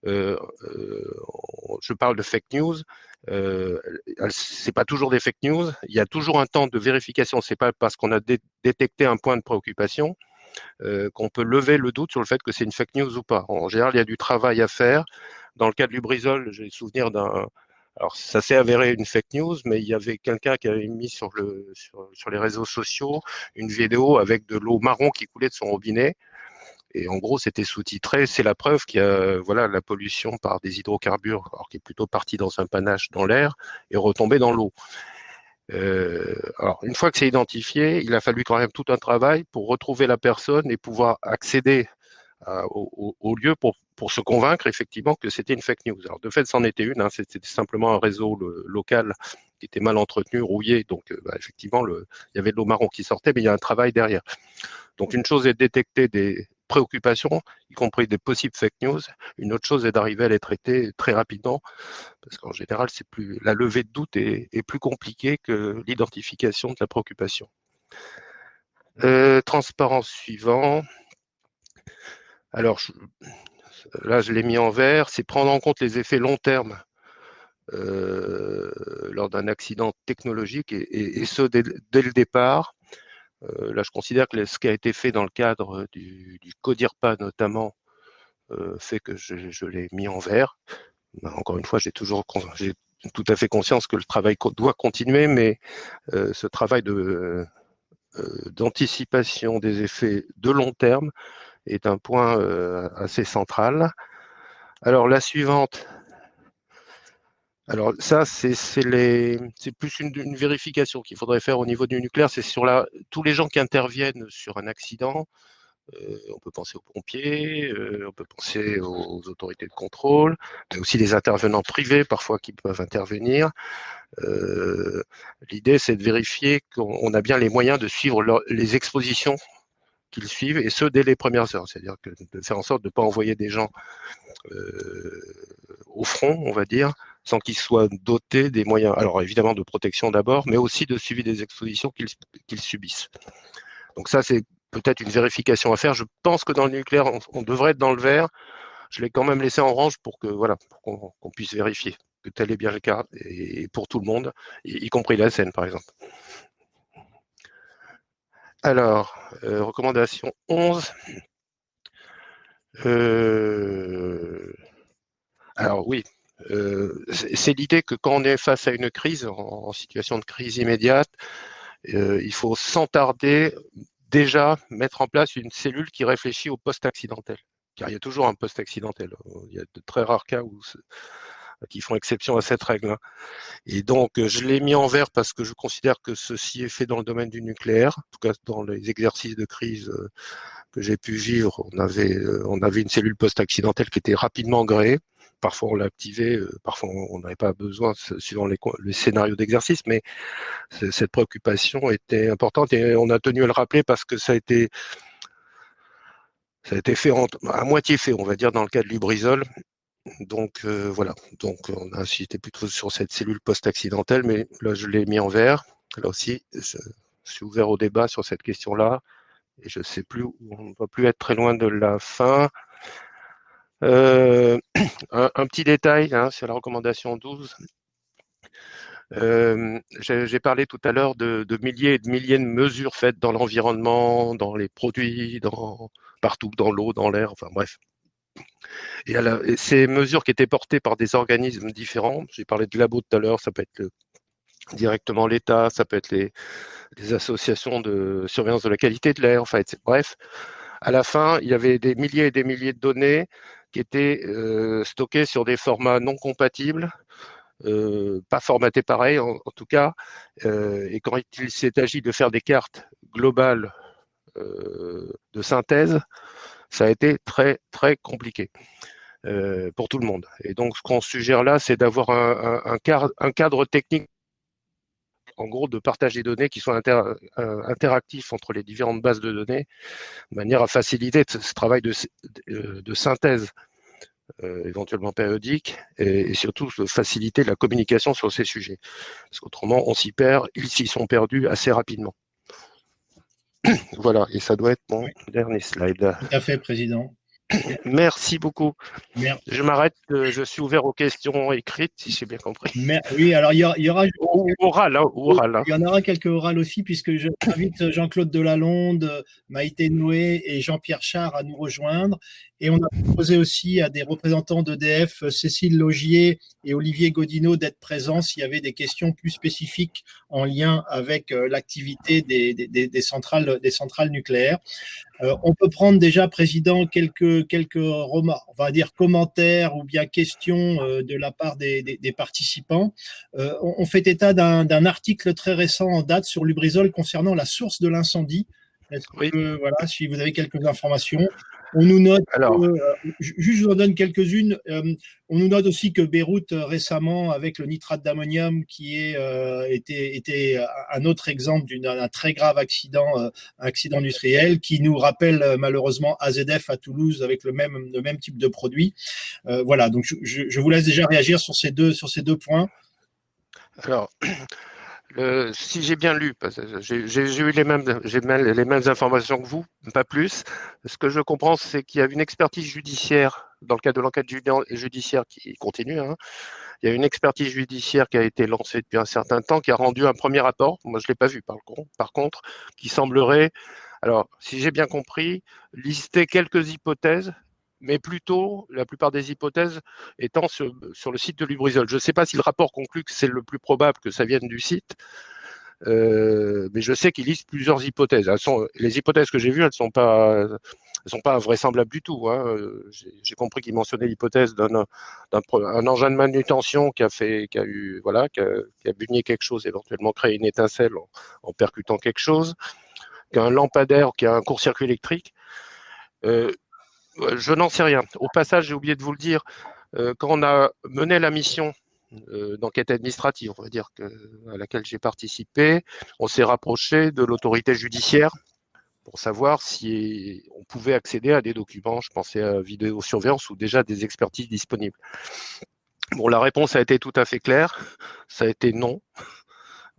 Speaker 3: je parle de fake news, c'est pas toujours des fake news. Il y a toujours un temps de vérification. C'est pas parce qu'on a détecté un point de préoccupation qu'on peut lever le doute sur le fait que c'est une fake news ou pas. En général, il y a du travail à faire. Dans le cas de Lubrizol, j'ai le souvenir alors ça s'est avéré une fake news, mais il y avait quelqu'un qui avait mis sur les réseaux sociaux une vidéo avec de l'eau marron qui coulait de son robinet. Et en gros, c'était sous-titré. C'est la preuve qu'il y a la pollution par des hydrocarbures, alors qui est plutôt partie dans un panache dans l'air, et retombée dans l'eau. Alors, une fois que c'est identifié, il a fallu quand même tout un travail pour retrouver la personne et pouvoir accéder au lieu pour se convaincre effectivement que c'était une fake news. Alors, de fait, c'en était une. C'était simplement un réseau local qui était mal entretenu, rouillé. Donc, effectivement, il y avait de l'eau marron qui sortait, mais il y a un travail derrière. Donc, une chose est de détecter des préoccupations, y compris des possibles fake news. Une autre chose est d'arriver à les traiter très rapidement, parce qu'en général, la levée de doute est plus compliquée que l'identification de la préoccupation. Transparence suivant. Alors, là, je l'ai mis en vert. C'est prendre en compte les effets long terme lors d'un accident technologique, et ce, dès le départ. Là, je considère que ce qui a été fait dans le cadre du CODIRPA notamment fait que je l'ai mis en vert. Encore une fois, j'ai tout à fait conscience que le travail doit continuer, mais ce travail d'anticipation des effets de long terme est un point assez central. Alors, la suivante. Alors ça, c'est plus une vérification qu'il faudrait faire au niveau du nucléaire. C'est sur tous les gens qui interviennent sur un accident. On peut penser aux pompiers, on peut penser aux autorités de contrôle, mais aussi les intervenants privés parfois qui peuvent intervenir. L'idée, c'est de vérifier qu'on a bien les moyens de suivre les expositions qu'ils suivent, et ce, dès les premières heures. C'est-à-dire de faire en sorte de ne pas envoyer des gens au front, on va dire, sans qu'ils soient dotés des moyens, alors évidemment de protection d'abord, mais aussi de suivi des expositions qu'ils subissent. Donc ça, c'est peut-être une vérification à faire. Je pense que dans le nucléaire, on devrait être dans le vert. Je l'ai quand même laissé en orange pour qu'on puisse vérifier que tel est bien le cas, et pour tout le monde, y compris la SN, par exemple. Alors, recommandation 11. Alors oui, c'est l'idée que quand on est face à une crise, en situation de crise immédiate, il faut sans tarder déjà mettre en place une cellule qui réfléchit au post-accidentel. Car il y a toujours un post-accidentel. Il y a de très rares cas qui font exception à cette règle. Et donc, je l'ai mis en vert parce que je considère que ceci est fait dans le domaine du nucléaire. En tout cas, dans les exercices de crise que j'ai pu vivre, on avait une cellule post-accidentelle qui était rapidement créée. Parfois, on l'a activée, parfois, on n'avait pas besoin, suivant les scénarios d'exercice, mais cette préoccupation était importante, et on a tenu à le rappeler parce que ça a été fait à moitié fait, on va dire, dans le cas de Lubrizol. Donc voilà, donc on a insisté plutôt sur cette cellule post-accidentelle, mais là je l'ai mis en vert. Là aussi, je suis ouvert au débat sur cette question-là, et je ne sais plus, on ne va plus être très loin de la fin. Un petit détail sur la recommandation 12. J'ai parlé tout à l'heure de milliers et de milliers de mesures faites dans l'environnement, dans les produits, partout, dans l'eau, dans l'air, enfin bref. Et ces mesures qui étaient portées par des organismes différents, j'ai parlé de labo tout à l'heure, ça peut être directement l'État, ça peut être les associations de surveillance de la qualité de l'air, enfin, bref. À la fin, il y avait des milliers et des milliers de données qui étaient stockées sur des formats non compatibles, pas formatés pareil en tout cas, et quand il s'est agi de faire des cartes globales de synthèse, ça a été très très compliqué pour tout le monde. Et donc ce qu'on suggère là, c'est d'avoir un cadre technique, en gros, de partage des données qui soit interactif entre les différentes bases de données, de manière à faciliter ce travail de synthèse éventuellement périodique, et surtout faciliter la communication sur ces sujets. Parce qu'autrement, on s'y perd, ils s'y sont perdus assez rapidement. Voilà, et ça doit être mon dernier slide.
Speaker 1: Tout à fait, Président.
Speaker 3: Merci beaucoup.
Speaker 1: Mer-
Speaker 3: Je m'arrête. Je suis ouvert aux questions écrites, si j'ai bien compris.
Speaker 1: Oui, alors il y aura
Speaker 3: Ou oral, hein, ou oral, hein.
Speaker 1: il y en aura quelques orales aussi, puisque j'invite Jean-Claude Delalonde, Maïté Noé et Jean-Pierre Char à nous rejoindre. Et on a proposé aussi à des représentants d'EDF, Cécile Logier et Olivier Godineau, d'être présents s'il y avait des questions plus spécifiques en lien avec l'activité des centrales nucléaires. On peut prendre déjà, Président, quelques on va dire commentaires ou bien questions de la part des participants. On fait état d'un article très récent en date sur Lubrizol concernant la source de l'incendie. Est-ce
Speaker 3: Oui.
Speaker 1: que, voilà, si vous avez quelques informations. On nous note,
Speaker 3: Alors,
Speaker 1: juste je vous en donne quelques-unes. On nous note aussi que Beyrouth récemment, avec le nitrate d'ammonium, qui était un autre exemple d'un très grave accident industriel, qui nous rappelle malheureusement AZF à Toulouse avec le même type de produit. Voilà, donc je vous laisse déjà réagir sur ces deux points.
Speaker 3: alors, si j'ai bien lu, parce que j'ai eu les mêmes informations que vous, pas plus. Ce que je comprends, c'est qu'il y a une expertise judiciaire dans le cadre de l'enquête judiciaire qui continue. Hein. Il y a une expertise judiciaire qui a été lancée depuis un certain temps, qui a rendu un premier rapport. Moi, je ne l'ai pas vu, par contre, qui semblerait, alors, si j'ai bien compris, lister quelques hypothèses, mais plutôt la plupart des hypothèses étant sur le site de Lubrizol. Je ne sais pas si le rapport conclut que c'est le plus probable que ça vienne du site, mais je sais qu'il liste plusieurs hypothèses. Les hypothèses que j'ai vues, elles ne sont pas invraisemblables du tout. Hein. J'ai compris qu'il mentionnait l'hypothèse d'un engin de manutention qui a bugné quelque chose, éventuellement créé une étincelle en percutant quelque chose, qu'un lampadaire qui a un court-circuit électrique. Je n'en sais rien. Au passage, j'ai oublié de vous le dire, quand on a mené la mission d'enquête administrative, on va dire, à laquelle j'ai participé, on s'est rapproché de l'autorité judiciaire pour savoir si on pouvait accéder à des documents. Je pensais à vidéosurveillance ou déjà des expertises disponibles. Bon, la réponse a été tout à fait claire. Ça a été non,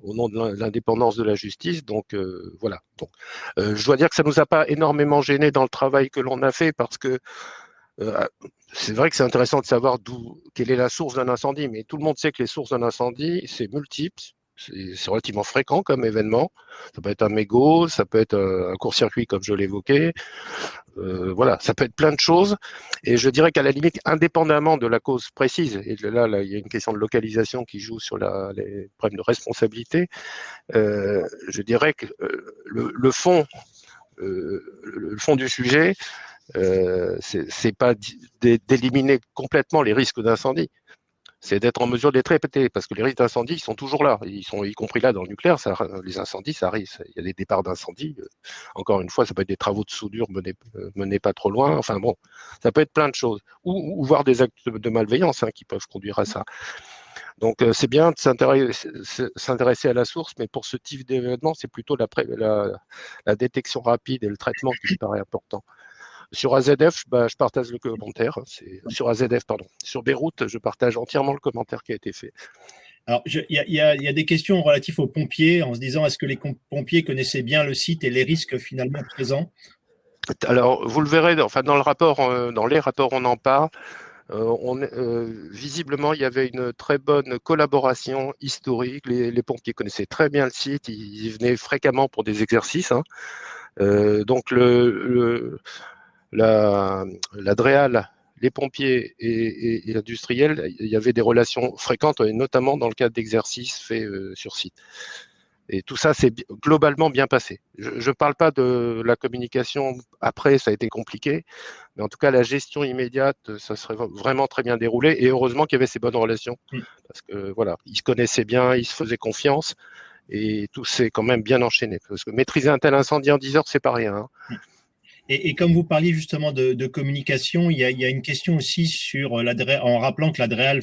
Speaker 3: au nom de l'indépendance de la justice. Donc voilà. Donc, je dois dire que ça ne nous a pas énormément gêné dans le travail que l'on a fait parce que c'est vrai que c'est intéressant de savoir quelle est la source d'un incendie, mais tout le monde sait que les sources d'un incendie, c'est multiple, c'est relativement fréquent comme événement. Ça peut être un mégot, ça peut être un court-circuit comme je l'évoquais. Voilà, ça peut être plein de choses. Et je dirais qu'à la limite, indépendamment de la cause précise, et là il y a une question de localisation qui joue sur les problèmes de responsabilité, je dirais que le fond du sujet, c'est pas d'éliminer complètement les risques d'incendie, c'est d'être en mesure de les traiter, parce que les risques d'incendie, ils sont toujours là, ils sont y compris là dans le nucléaire, les incendies, ça arrive, il y a des départs d'incendie, encore une fois, ça peut être des travaux de soudure menés pas trop loin, enfin bon, ça peut être plein de choses, ou voir des actes de malveillance qui peuvent conduire à ça. Donc c'est bien de s'intéresser à la source, mais pour ce type d'événement, c'est plutôt la détection rapide et le traitement qui me paraît important. Sur AZF, je partage le commentaire. Sur AZF, pardon. Sur Beyrouth, je partage entièrement le commentaire qui a été fait.
Speaker 1: Alors, il y a des questions relatives aux pompiers, en se disant est-ce que les pompiers connaissaient bien le site et les risques finalement présents?
Speaker 3: Alors, vous le verrez, enfin, dans les rapports, on en parle. Visiblement, il y avait une très bonne collaboration historique. Les pompiers connaissaient très bien le site. Ils y venaient fréquemment pour des exercices. Hein. Donc, la DREAL, les pompiers et l'industriel, il y avait des relations fréquentes, et notamment dans le cadre d'exercices faits sur site. Et tout ça s'est globalement bien passé. Je ne parle pas de la communication après, ça a été compliqué, mais en tout cas, la gestion immédiate, ça serait vraiment très bien déroulé. Et heureusement qu'il y avait ces bonnes relations, parce que voilà, ils se connaissaient bien, ils se faisaient confiance, et tout s'est quand même bien enchaîné. Parce que maîtriser un tel incendie en 10 heures, c'est pas rien. Hein.
Speaker 1: Et comme vous parliez justement de communication, il y a une question aussi sur en rappelant que la DREAL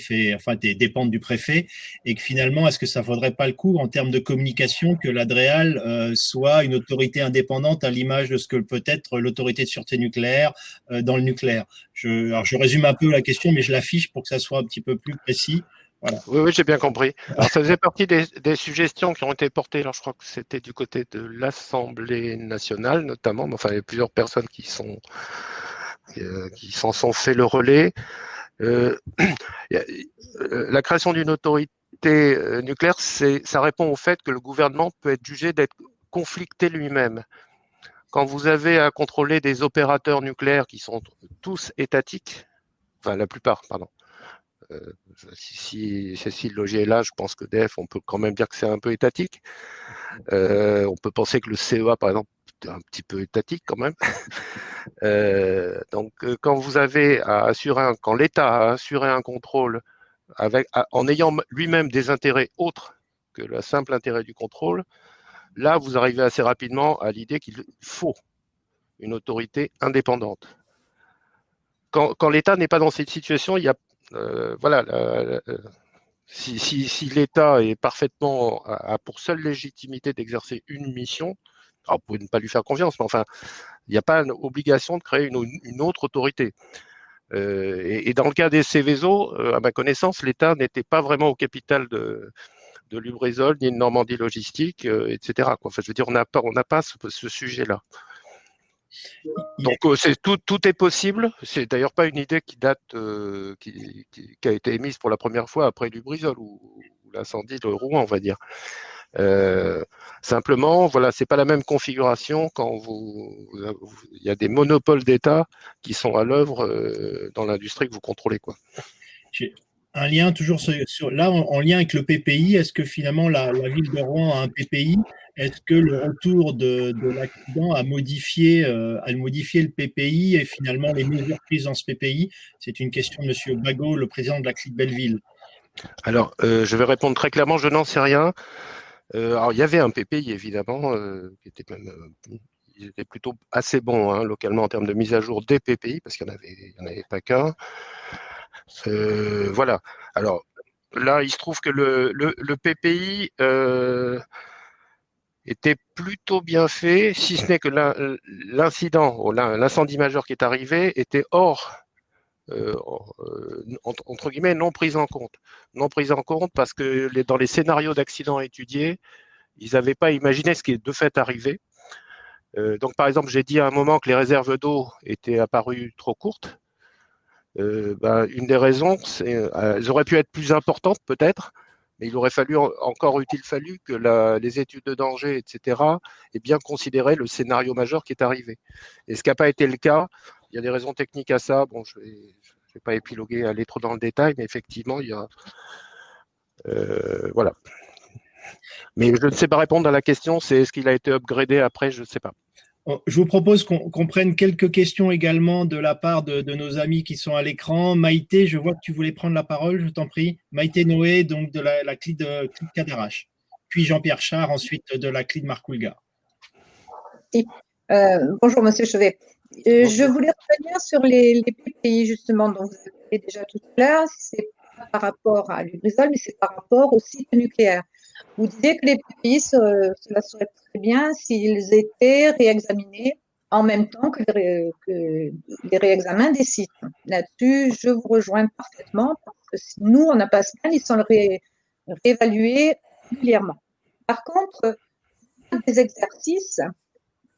Speaker 1: dépend du préfet et que finalement, est-ce que ça ne vaudrait pas le coup en termes de communication que la DREAL soit une autorité indépendante à l'image de ce que peut être l'autorité de sûreté nucléaire dans le nucléaire? Alors je résume un peu la question, mais je l'affiche pour que ça soit un petit peu plus précis. Voilà.
Speaker 3: Oui, j'ai bien compris. Alors, ça faisait partie des suggestions qui ont été portées. Alors, je crois que c'était du côté de l'Assemblée nationale, notamment. Enfin, il y a plusieurs personnes qui sont qui s'en sont fait le relais. La création d'une autorité nucléaire, ça répond au fait que le gouvernement peut être jugé d'être conflicté lui-même. Quand vous avez à contrôler des opérateurs nucléaires qui sont tous étatiques, enfin la plupart, pardon. Si Cécile Logier est là, je pense que DF, on peut quand même dire que c'est un peu étatique. On peut penser que le CEA, par exemple, est un petit peu étatique quand même. Donc, quand vous avez à assurer, quand l'État a assuré un contrôle en ayant lui-même des intérêts autres que le simple intérêt du contrôle, là, vous arrivez assez rapidement à l'idée qu'il faut une autorité indépendante. Quand l'État n'est pas dans cette situation, il y a voilà, si l'État est parfaitement a pour seule légitimité d'exercer une mission, alors vous pouvez ne pas lui faire confiance, mais enfin, il n'y a pas une obligation de créer une autre autorité. Et dans le cas des Céveso, à ma connaissance, l'État n'était pas vraiment au capital de Lubrizol, ni de Normandie Logistique, etc. Enfin, je veux dire, on n'a pas ce sujet-là. Donc, tout est possible. C'est d'ailleurs pas une idée qui date, qui a été émise pour la première fois après Lubrizol ou l'incendie de Rouen, on va dire. Simplement, voilà, c'est pas la même configuration quand il y a des monopoles d'État qui sont à l'œuvre dans l'industrie que vous contrôlez, quoi.
Speaker 1: J'ai un lien toujours là en lien avec le PPI. Est-ce que finalement la ville de Rouen a un PPI? Est-ce que le retour de l'accident a modifié le PPI et finalement les mesures prises dans ce PPI? C'est une question de Monsieur Bagot, le président de la CLIC Belleville.
Speaker 3: Alors, je vais répondre très clairement, je n'en sais rien. Alors, il y avait un PPI, évidemment, qui était même, ils étaient plutôt assez bons localement en termes de mise à jour des PPI, parce qu'il n'y en avait pas qu'un. Voilà. Alors, là, il se trouve que le PPI était plutôt bien fait, si ce n'est que l'incident, l'incendie majeur qui est arrivé, était hors entre guillemets, non prise en compte. Non prise en compte parce que dans les scénarios d'accidents étudiés, ils n'avaient pas imaginé ce qui est de fait arrivé. Donc, par exemple, j'ai dit à un moment que les réserves d'eau étaient apparues trop courtes. Une des raisons, elles auraient pu être plus importantes peut-être, mais il aurait fallu, eût-il fallu que les études de danger, etc., aient bien considéré le scénario majeur qui est arrivé. Et ce qui n'a pas été le cas, il y a des raisons techniques à ça. Bon, je ne vais pas épiloguer, aller trop dans le détail, mais effectivement, il y a. Voilà. Mais je ne sais pas répondre à la question, c'est est-ce qu'il a été upgradé après, je ne sais pas.
Speaker 1: Je vous propose qu'on prenne quelques questions également de la part de nos amis qui sont à l'écran. Maïté, je vois que tu voulais prendre la parole, je t'en prie. Maïté Noé, donc de la CLI de Cadarache. Puis Jean-Pierre Char, ensuite de la CLI de Marcoulga.
Speaker 4: Bonjour, Monsieur Chevet. Je voulais revenir sur les PPI, justement, dont vous avez déjà tout à l'heure. C'est pas par rapport à Lubrizol, mais c'est par rapport au site nucléaire. Vous disiez que les PPI, cela serait très bien s'ils étaient réexaminés en même temps que les réexamens des sites. Là-dessus, je vous rejoins parfaitement, parce que si nous, on n'a pas ce mal, ils sont réévalués régulièrement. Par contre, des exercices,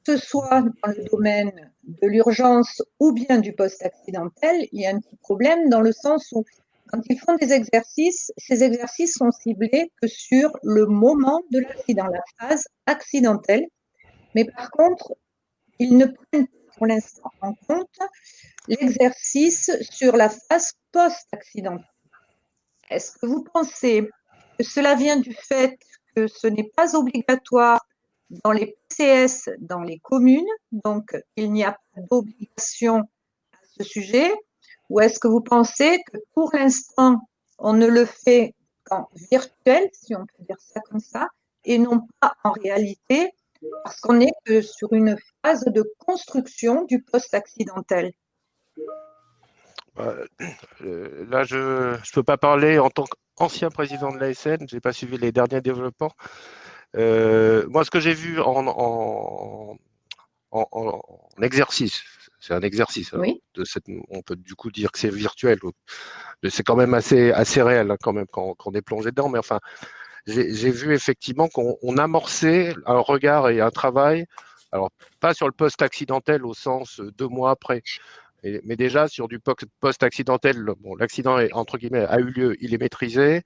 Speaker 4: que ce soit dans le domaine de l'urgence ou bien du post-accidentel, il y a un petit problème dans le sens où quand ils font des exercices, ces exercices sont ciblés que sur le moment de l'accident, la phase accidentelle. Mais par contre, ils ne prennent pas pour l'instant en compte l'exercice sur la phase post-accidentelle. Est-ce que vous pensez que cela vient du fait que ce n'est pas obligatoire dans les PCS, dans les communes, donc il n'y a pas d'obligation à ce sujet, ou est-ce que vous pensez que pour l'instant, on ne le fait qu'en virtuel, si on peut dire ça comme ça, et non pas en réalité, parce qu'on est que sur une phase de construction du post-accidentel?
Speaker 3: Là, je ne peux pas parler en tant qu'ancien président de l'ASN, je n'ai pas suivi les derniers développements. Moi, ce que j'ai vu en exercice, c'est un exercice.
Speaker 4: Oui.
Speaker 3: On peut du coup dire que c'est virtuel. C'est quand même assez réel quand même quand on est plongé dedans. Mais enfin, j'ai vu effectivement qu'on amorçait un regard et un travail. Alors, pas sur le post-accidentel au sens 2 mois après, Mais déjà, sur du post-accidentel, bon, l'accident entre guillemets a eu lieu, il est maîtrisé,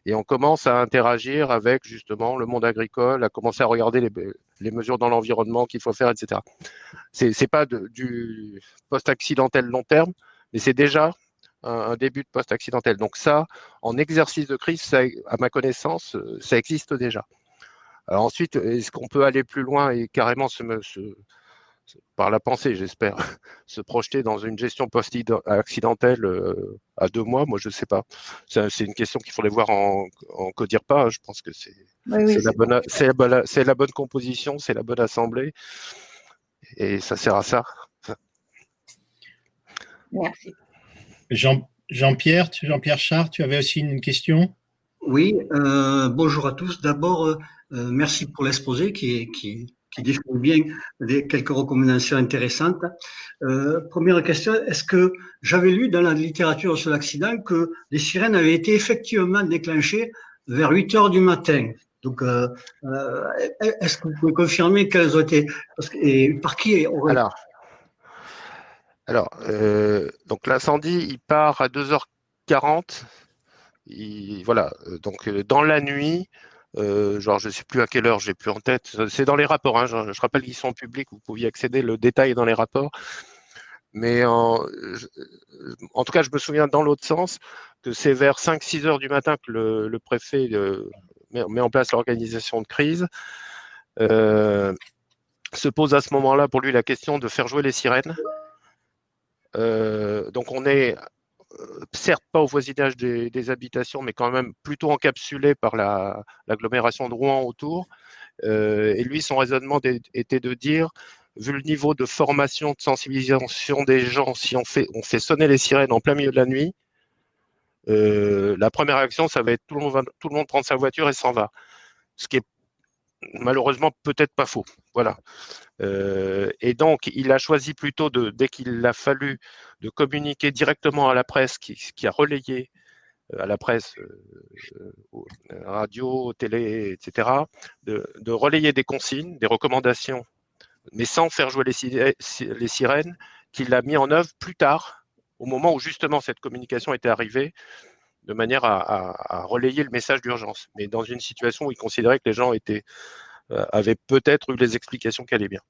Speaker 3: et on commence à interagir avec justement le monde agricole, à commencer à regarder les mesures dans l'environnement qu'il faut faire, etc. C'est pas du post-accidentel long terme, mais c'est déjà un début de post-accidentel. Donc ça, en exercice de crise, ça, à ma connaissance, ça existe déjà. Alors ensuite, est-ce qu'on peut aller plus loin et carrément par la pensée, j'espère, se projeter dans une gestion post-accidentelle à 2 mois? Moi, je ne sais pas. C'est une question qu'il faudrait voir en CODIRPA. Je pense que c'est la bonne composition, c'est la bonne assemblée, et ça sert à ça.
Speaker 4: Merci.
Speaker 1: Jean-Pierre Chart, tu avais aussi une question?
Speaker 5: Oui, bonjour à tous. D'abord, merci pour l'exposé qui définit bien quelques recommandations intéressantes. Première question, est-ce que j'avais lu dans la littérature sur l'accident que les sirènes avaient été effectivement déclenchées vers 8 heures du matin? Donc, est-ce que vous pouvez confirmer qu'elles ont été et par qui
Speaker 3: Alors, donc l'incendie, il part à 2h40. Voilà, donc dans la nuit, genre je ne sais plus à quelle heure, j'ai plus en tête, c'est dans les rapports, hein, je rappelle qu'ils sont publics, vous pouviez accéder, le détail est dans les rapports, mais en tout cas je me souviens dans l'autre sens que c'est vers 5-6 heures du matin que le préfet met en place l'organisation de crise. Se pose à ce moment-là pour lui la question de faire jouer les sirènes. Donc on est certes pas au voisinage des habitations, mais quand même plutôt encapsulé par l'agglomération de Rouen autour. Et lui, son raisonnement était de dire, vu le niveau de formation, de sensibilisation des gens, si on fait sonner les sirènes en plein milieu de la nuit, la première action, ça va être tout le monde prend sa voiture et s'en va. Ce qui est malheureusement peut-être pas faux. Voilà. Et donc, il a choisi plutôt, dès qu'il a fallu, de communiquer directement à la presse qui a relayé à la presse, radio, télé, etc., de relayer des consignes, des recommandations, mais sans faire jouer les sirènes, qu'il a mis en œuvre plus tard, au moment où justement cette communication était arrivée, de manière à relayer le message d'urgence. Mais dans une situation où il considérait que les gens avaient peut-être eu les explications qui allaient bien.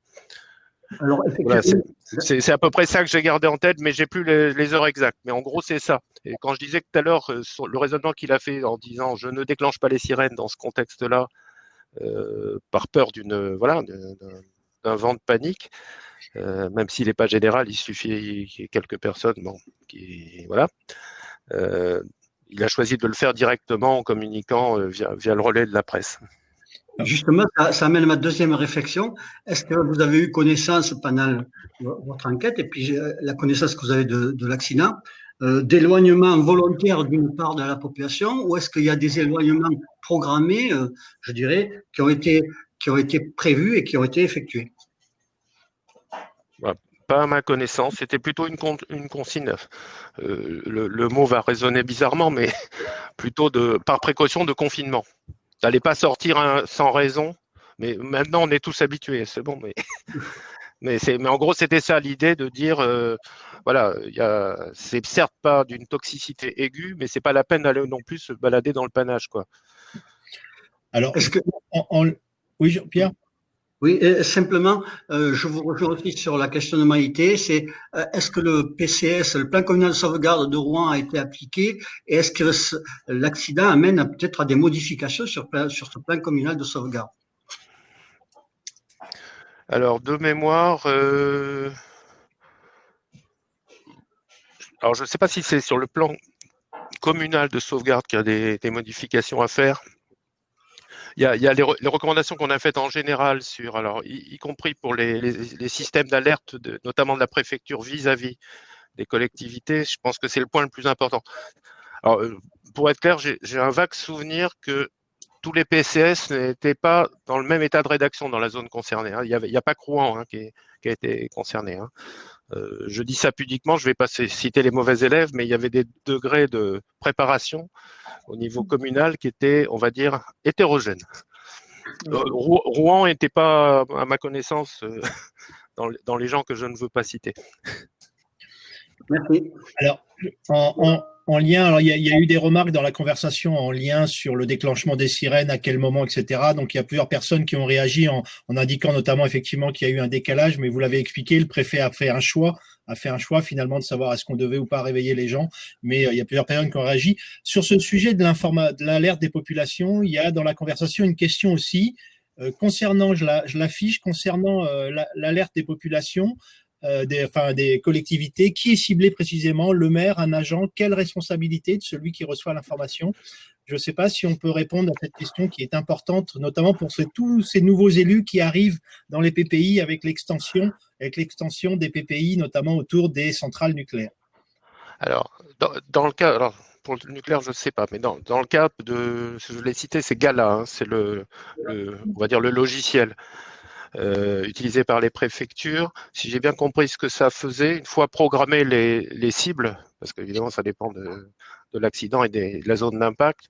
Speaker 5: Alors,
Speaker 3: voilà, c'est à peu près ça que j'ai gardé en tête, mais j'ai plus les heures exactes. Mais en gros, c'est ça. Et quand je disais tout à l'heure, le raisonnement qu'il a fait en disant je ne déclenche pas les sirènes dans ce contexte-là, par peur d'un vent de panique, même s'il n'est pas général, il suffit qu'il y ait quelques personnes, voilà. Il a choisi de le faire directement en communiquant via le relais de la presse.
Speaker 5: Justement, ça amène à ma deuxième réflexion. Est-ce que vous avez eu connaissance pendant votre enquête et puis la connaissance que vous avez de l'accident, d'éloignement volontaire d'une part de la population, ou est-ce qu'il y a des éloignements programmés, je dirais, qui ont été prévus et qui ont été effectués?
Speaker 3: Pas à ma connaissance, c'était plutôt une consigne. Le mot va résonner bizarrement, mais plutôt par précaution de confinement. N'allez pas sortir sans raison, mais maintenant on est tous habitués, c'est bon. Mais en gros, c'était ça l'idée de dire, voilà, c'est certes pas d'une toxicité aiguë, mais c'est pas la peine d'aller non plus se balader dans le panache, quoi.
Speaker 1: Alors, oui, Jean-Pierre.
Speaker 5: Oui, simplement, je vous rejoins aussi sur la question de Maïté, c'est est-ce que le PCS, le plan communal de sauvegarde de Rouen, a été appliqué et est-ce que l'accident amène peut-être à des modifications sur ce plan communal de sauvegarde?
Speaker 3: Alors, de mémoire, alors je ne sais pas si c'est sur le plan communal de sauvegarde qu'il y a des modifications à faire. Il y a les recommandations qu'on a faites en général alors y compris pour les systèmes d'alerte, notamment de la préfecture vis-à-vis des collectivités. Je pense que c'est le point le plus important. Alors, pour être clair, j'ai un vague souvenir que tous les PCS n'étaient pas dans le même état de rédaction dans la zone concernée. Il n'y a pas que Rouen qui a été concerné. Je dis ça pudiquement, je ne vais pas citer les mauvais élèves, mais il y avait des degrés de préparation au niveau communal qui étaient, on va dire, hétérogènes. Rouen n'était pas, à ma connaissance, dans les gens que je ne veux pas citer.
Speaker 5: Merci.
Speaker 1: Alors, en lien, alors il y a eu des remarques dans la conversation en lien sur le déclenchement des sirènes, à quel moment, etc. Donc, il y a plusieurs personnes qui ont réagi en indiquant notamment effectivement qu'il y a eu un décalage, mais vous l'avez expliqué, le préfet a fait un choix finalement de savoir est-ce qu'on devait ou pas réveiller les gens, mais il y a plusieurs personnes qui ont réagi. Sur ce sujet de l'alerte des populations, il y a dans la conversation une question aussi concernant, je l'affiche, concernant l'alerte des populations. Des collectivités, qui est ciblé précisément, le maire, un agent, quelle responsabilité de celui qui reçoit l'information? Je ne sais pas si on peut répondre à cette question qui est importante, notamment pour tous ces nouveaux élus qui arrivent dans les PPI avec l'extension des PPI, notamment autour des centrales nucléaires.
Speaker 3: Alors, dans le cas, alors pour le nucléaire, je ne sais pas, mais dans le cas de, je l'ai cité, c'est Gala, hein, c'est on va dire le logiciel. Utilisé par les préfectures. Si j'ai bien compris ce que ça faisait, une fois programmées les cibles, parce qu'évidemment ça dépend de l'accident et de la zone d'impact,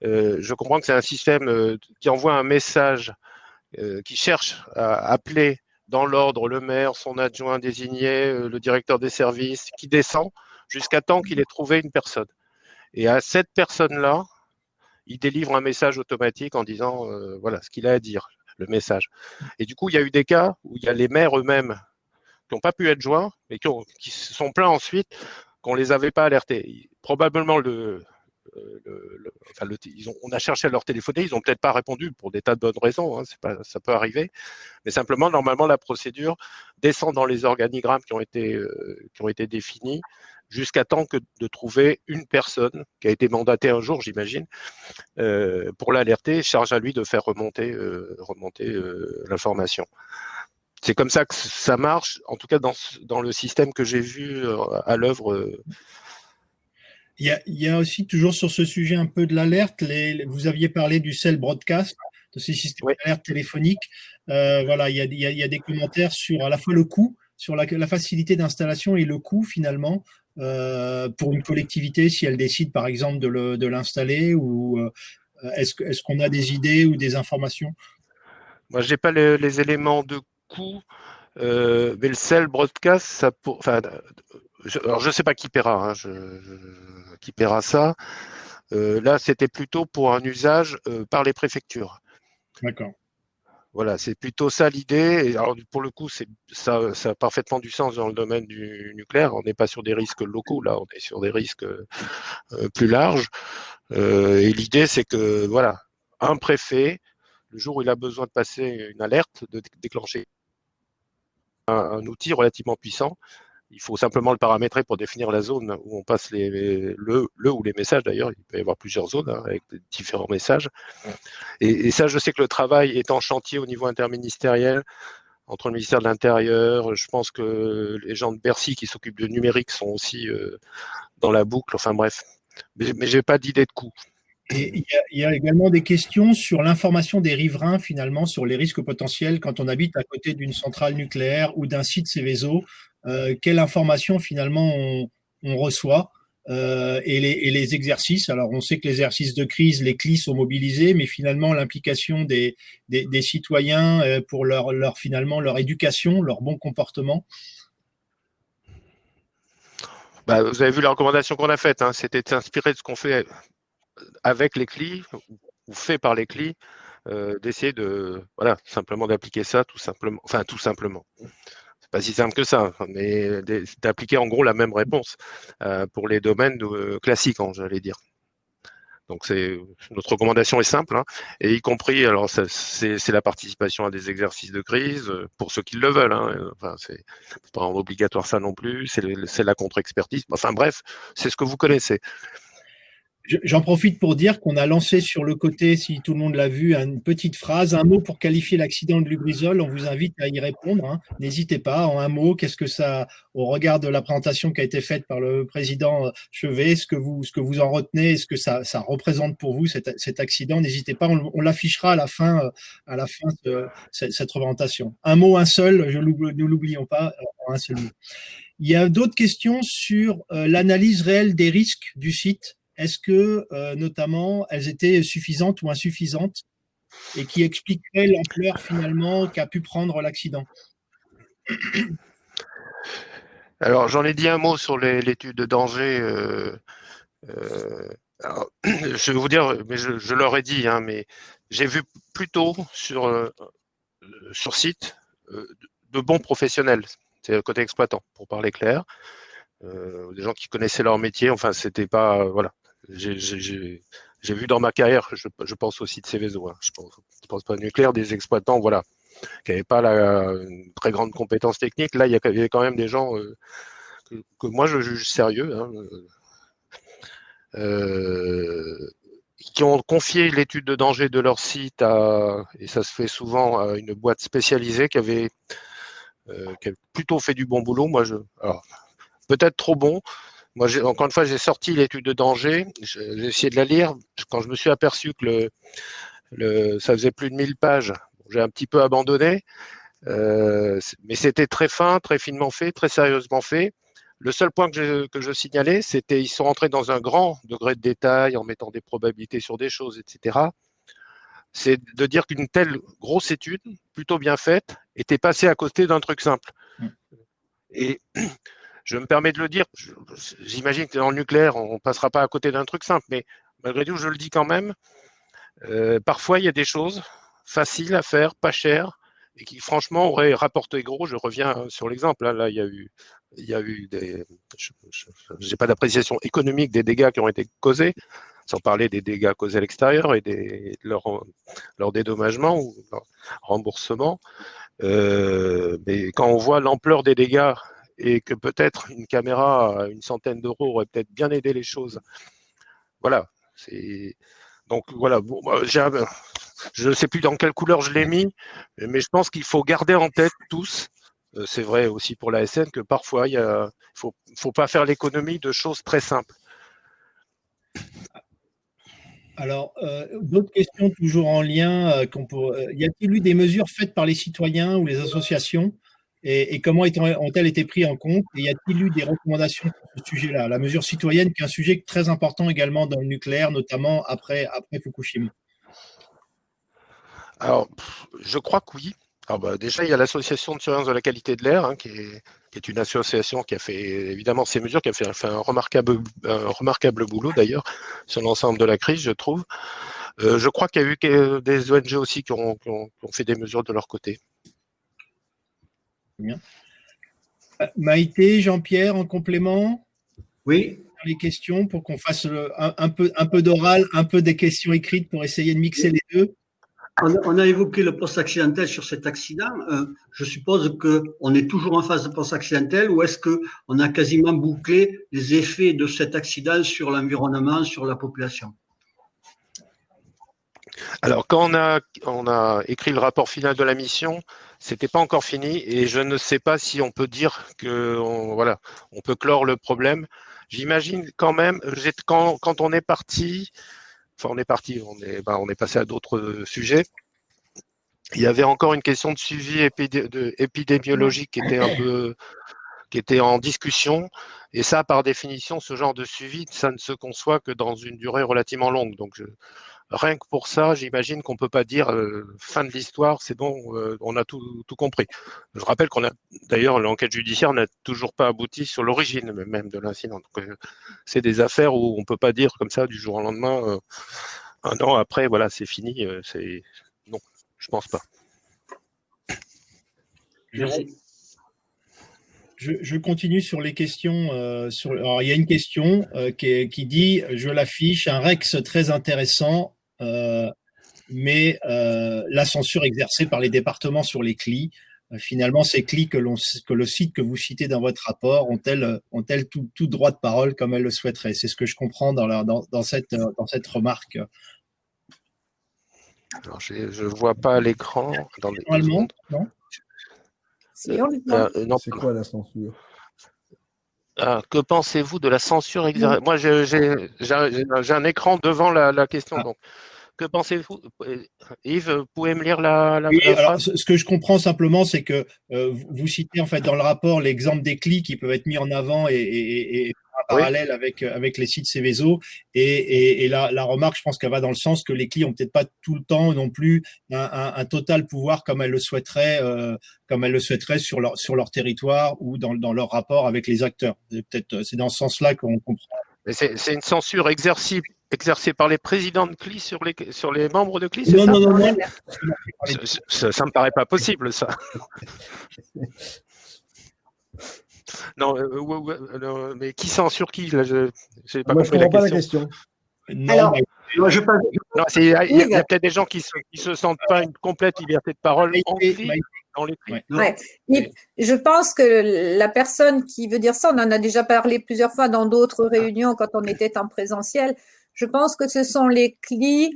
Speaker 3: je comprends que c'est un système qui envoie un message qui cherche à appeler dans l'ordre le maire, son adjoint désigné, le directeur des services, qui descend jusqu'à temps qu'il ait trouvé une personne. Et à cette personne-là, il délivre un message automatique en disant voilà ce qu'il a à dire, le message. Et du coup, il y a eu des cas où il y a les maires eux-mêmes qui n'ont pas pu être joints, mais qui se sont plaints ensuite qu'on ne les avait pas alertés. Probablement, on a cherché à leur téléphoner, ils n'ont peut-être pas répondu pour des tas de bonnes raisons, hein, ça peut arriver, mais simplement, normalement, la procédure descend dans les organigrammes qui ont été définis jusqu'à temps que de trouver une personne qui a été mandatée un jour, j'imagine, pour l'alerter, charge à lui de faire remonter l'information. C'est comme ça que ça marche, en tout cas dans le système que j'ai vu à l'œuvre.
Speaker 1: Il y a aussi toujours sur ce sujet un peu de l'alerte. Vous aviez parlé du cell broadcast, de ces systèmes d'alerte téléphoniques. Voilà, il y a des commentaires sur à la fois le coût, sur la facilité d'installation et le coût finalement pour une collectivité si elle décide par exemple de l'installer ou est-ce qu'on a des idées ou des informations?
Speaker 3: Moi, je n'ai pas les éléments de coût, mais le cell broadcast, alors je ne sais pas qui paiera, qui paiera ça. Là, c'était plutôt pour un usage par les préfectures.
Speaker 1: D'accord.
Speaker 3: Voilà, c'est plutôt ça l'idée. Alors pour le coup, ça a parfaitement du sens dans le domaine du nucléaire. On n'est pas sur des risques locaux, là, on est sur des risques plus larges. Et l'idée, c'est que voilà, un préfet, le jour où il a besoin de passer une alerte, de déclencher un outil relativement puissant, il faut simplement le paramétrer pour définir la zone où on passe le ou les messages. D'ailleurs, il peut y avoir plusieurs zones hein, avec différents messages. Et ça, je sais que le travail est en chantier au niveau interministériel entre le ministère de l'Intérieur. Je pense que les gens de Bercy qui s'occupent de numérique sont aussi dans la boucle. Enfin bref, mais j'ai pas d'idée de coût.
Speaker 1: Et il y a également des questions sur l'information des riverains, finalement, sur les risques potentiels quand on habite à côté d'une centrale nucléaire ou d'un site Céveso. Quelle information, finalement, on reçoit et les exercices. Alors, on sait que les exercices de crise, les CLI sont mobilisés, mais finalement, l'implication des citoyens pour finalement, leur éducation, leur bon comportement.
Speaker 3: Bah, vous avez vu la recommandation qu'on a faite, hein, c'était de s'inspirer de ce qu'on fait avec les CLI ou fait par les CLI, d'essayer de simplement d'appliquer ça tout simplement. C'est pas si simple que ça, mais d'appliquer en gros la même réponse pour les domaines classiques, j'allais dire. Donc notre recommandation est simple, hein, et y compris, alors c'est la participation à des exercices de crise pour ceux qui le veulent. Hein, enfin, c'est pas obligatoire ça non plus. C'est la contre-expertise. Enfin bref, c'est ce que vous connaissez.
Speaker 1: J'en profite pour dire qu'on a lancé sur le côté, si tout le monde l'a vu, une petite phrase, un mot pour qualifier l'accident de Lubrizol. On vous invite à y répondre. Hein. N'hésitez pas. En un mot, qu'est-ce que ça, au regard de la présentation qui a été faite par le président Chevet, ce que vous en retenez, ce que ça représente pour vous cet accident, n'hésitez pas. On l'affichera à la fin de cette présentation. Un mot, un seul. Nous l'oublions pas. Un seul mot. Il y a d'autres questions sur l'analyse réelle des risques du site. Est-ce que, notamment, elles étaient suffisantes ou insuffisantes et qui expliqueraient l'ampleur finalement qu'a pu prendre l'accident?
Speaker 3: Alors, j'en ai dit un mot sur l'étude de danger. Alors, je vais vous dire, mais je leur ai dit, hein, mais j'ai vu plutôt sur site de bons professionnels, c'est le côté exploitant, pour parler clair, des gens qui connaissaient leur métier. Enfin, c'était pas, voilà. J'ai vu dans ma carrière, je pense aussi de Céveso, hein, je pense pas au nucléaire, des exploitants, voilà, qui n'avaient pas une très grande compétence technique. Là, il y avait quand même des gens que moi je juge sérieux, hein, qui ont confié l'étude de danger de leur site et ça se fait souvent, à une boîte spécialisée qui avait plutôt fait du bon boulot. Alors, peut-être trop bon. Moi, encore une fois, j'ai sorti l'étude de danger, j'ai essayé de la lire. Quand je me suis aperçu que ça faisait plus de 1000 pages, j'ai un petit peu abandonné. Mais c'était très fin, très finement fait, très sérieusement fait. Le seul point que je signalais, c'était ils sont rentrés dans un grand degré de détail en mettant des probabilités sur des choses, etc. C'est de dire qu'une telle grosse étude, plutôt bien faite, était passée à côté d'un truc simple. Et je me permets de le dire, j'imagine que dans le nucléaire, on ne passera pas à côté d'un truc simple, mais malgré tout, je le dis quand même, parfois il y a des choses faciles à faire, pas chères, et qui franchement auraient rapporté gros. Je reviens sur l'exemple, hein. Là, il y a eu des, je n'ai pas d'appréciation économique des dégâts qui ont été causés, sans parler des dégâts causés à l'extérieur et de leur dédommagement ou leur remboursement. Mais quand on voit l'ampleur des dégâts et que peut-être une caméra à une centaine d'euros aurait peut-être bien aidé les choses, voilà. Donc voilà, bon, je ne sais plus dans quelle couleur je l'ai mis, mais je pense qu'il faut garder en tête tous, c'est vrai aussi pour la SN, que parfois il faut pas faire l'économie de choses très simples.
Speaker 1: Alors, d'autres questions toujours en lien. Y a-t-il eu des mesures faites par les citoyens ou les associations et comment ont-elles été prises en compte? Et y a-t-il eu des recommandations sur ce sujet-là? La mesure citoyenne, qui est un sujet très important également dans le nucléaire, notamment après Fukushima.
Speaker 3: Alors, je crois que oui. Alors, déjà, il y a l'association de surveillance de la qualité de l'air, hein, qui est une association qui a fait évidemment ces mesures, qui a fait un remarquable boulot d'ailleurs sur l'ensemble de la crise, je trouve. Je crois qu'il y a eu des ONG aussi qui ont fait des mesures de leur côté.
Speaker 1: Bien. Maïté, Jean-Pierre, en complément?
Speaker 5: Oui.
Speaker 1: Les questions pour qu'on fasse un peu d'oral, un peu des questions écrites pour essayer de mixer les deux.
Speaker 5: On a évoqué le post-accidentel sur cet accident. Je suppose qu'on est toujours en phase de post-accidentel ou est-ce qu'on a quasiment bouclé les effets de cet accident sur l'environnement, sur la population?
Speaker 3: Alors, quand on a écrit le rapport final de la mission, c'était pas encore fini et je ne sais pas si on peut dire on peut clore le problème. J'imagine quand même, quand on est parti, on est passé à d'autres sujets. Il y avait encore une question de suivi épidémiologique qui était en discussion. Et ça, par définition, ce genre de suivi, ça ne se conçoit que dans une durée relativement longue. Donc, rien que pour ça, j'imagine qu'on ne peut pas dire fin de l'histoire, c'est bon, on a tout compris. Je rappelle d'ailleurs, l'enquête judiciaire n'a toujours pas abouti sur l'origine même de l'incident. Donc, c'est des affaires où on ne peut pas dire comme ça du jour au lendemain, un an après, voilà, c'est fini. Non, je ne pense pas.
Speaker 5: Merci.
Speaker 1: Je continue sur les questions. Alors, il y a une question qui dit, je l'affiche, un Rex très intéressant, mais la censure exercée par les départements sur les CLI. Finalement, ces CLI que le site que vous citez dans votre rapport ont-elles tout droit de parole comme elles le souhaiteraient? C'est ce que je comprends dans cette remarque.
Speaker 3: Alors, je ne vois pas l'écran.
Speaker 1: Normalement, non?
Speaker 3: Non.
Speaker 2: C'est quoi la censure?
Speaker 3: Que pensez-vous de la censure exercée? Moi, j'ai un écran devant la question. Donc, que pensez-vous? Yves, vous pouvez me lire la
Speaker 1: alors,
Speaker 3: phrase?
Speaker 1: ce que je comprends simplement, c'est que vous citez en fait dans le rapport l'exemple des CLI qui peuvent être mis en avant et parallèle avec les sites Céveso. Et la remarque, je pense qu'elle va dans le sens que les CLI ont peut-être pas tout le temps non plus un total pouvoir comme elles le souhaiteraient sur leur territoire ou dans leur rapport avec les acteurs. C'est dans ce sens-là qu'on comprend.
Speaker 3: Mais c'est une censure exercée par les présidents de CLI sur les membres de CLI, c'est
Speaker 1: Non,
Speaker 3: ça?
Speaker 1: non.
Speaker 3: Ça me paraît pas possible, ça. Non, mais qui censure qui là, j'ai pas
Speaker 2: Moi, je
Speaker 3: compris
Speaker 2: ne comprends pas la
Speaker 3: question.
Speaker 2: question.
Speaker 1: Non,
Speaker 4: Alors,
Speaker 5: Moi, je pense,
Speaker 3: Non, il y a peut-être des gens qui se sentent pas une complète liberté de parole en
Speaker 1: Maïté,
Speaker 3: CLI, dans les CLI.
Speaker 1: ouais.
Speaker 4: ouais. Je pense que la personne qui veut dire ça, on en a déjà parlé plusieurs fois dans d'autres réunions quand on était en présentiel. Je pense que ce sont les CLI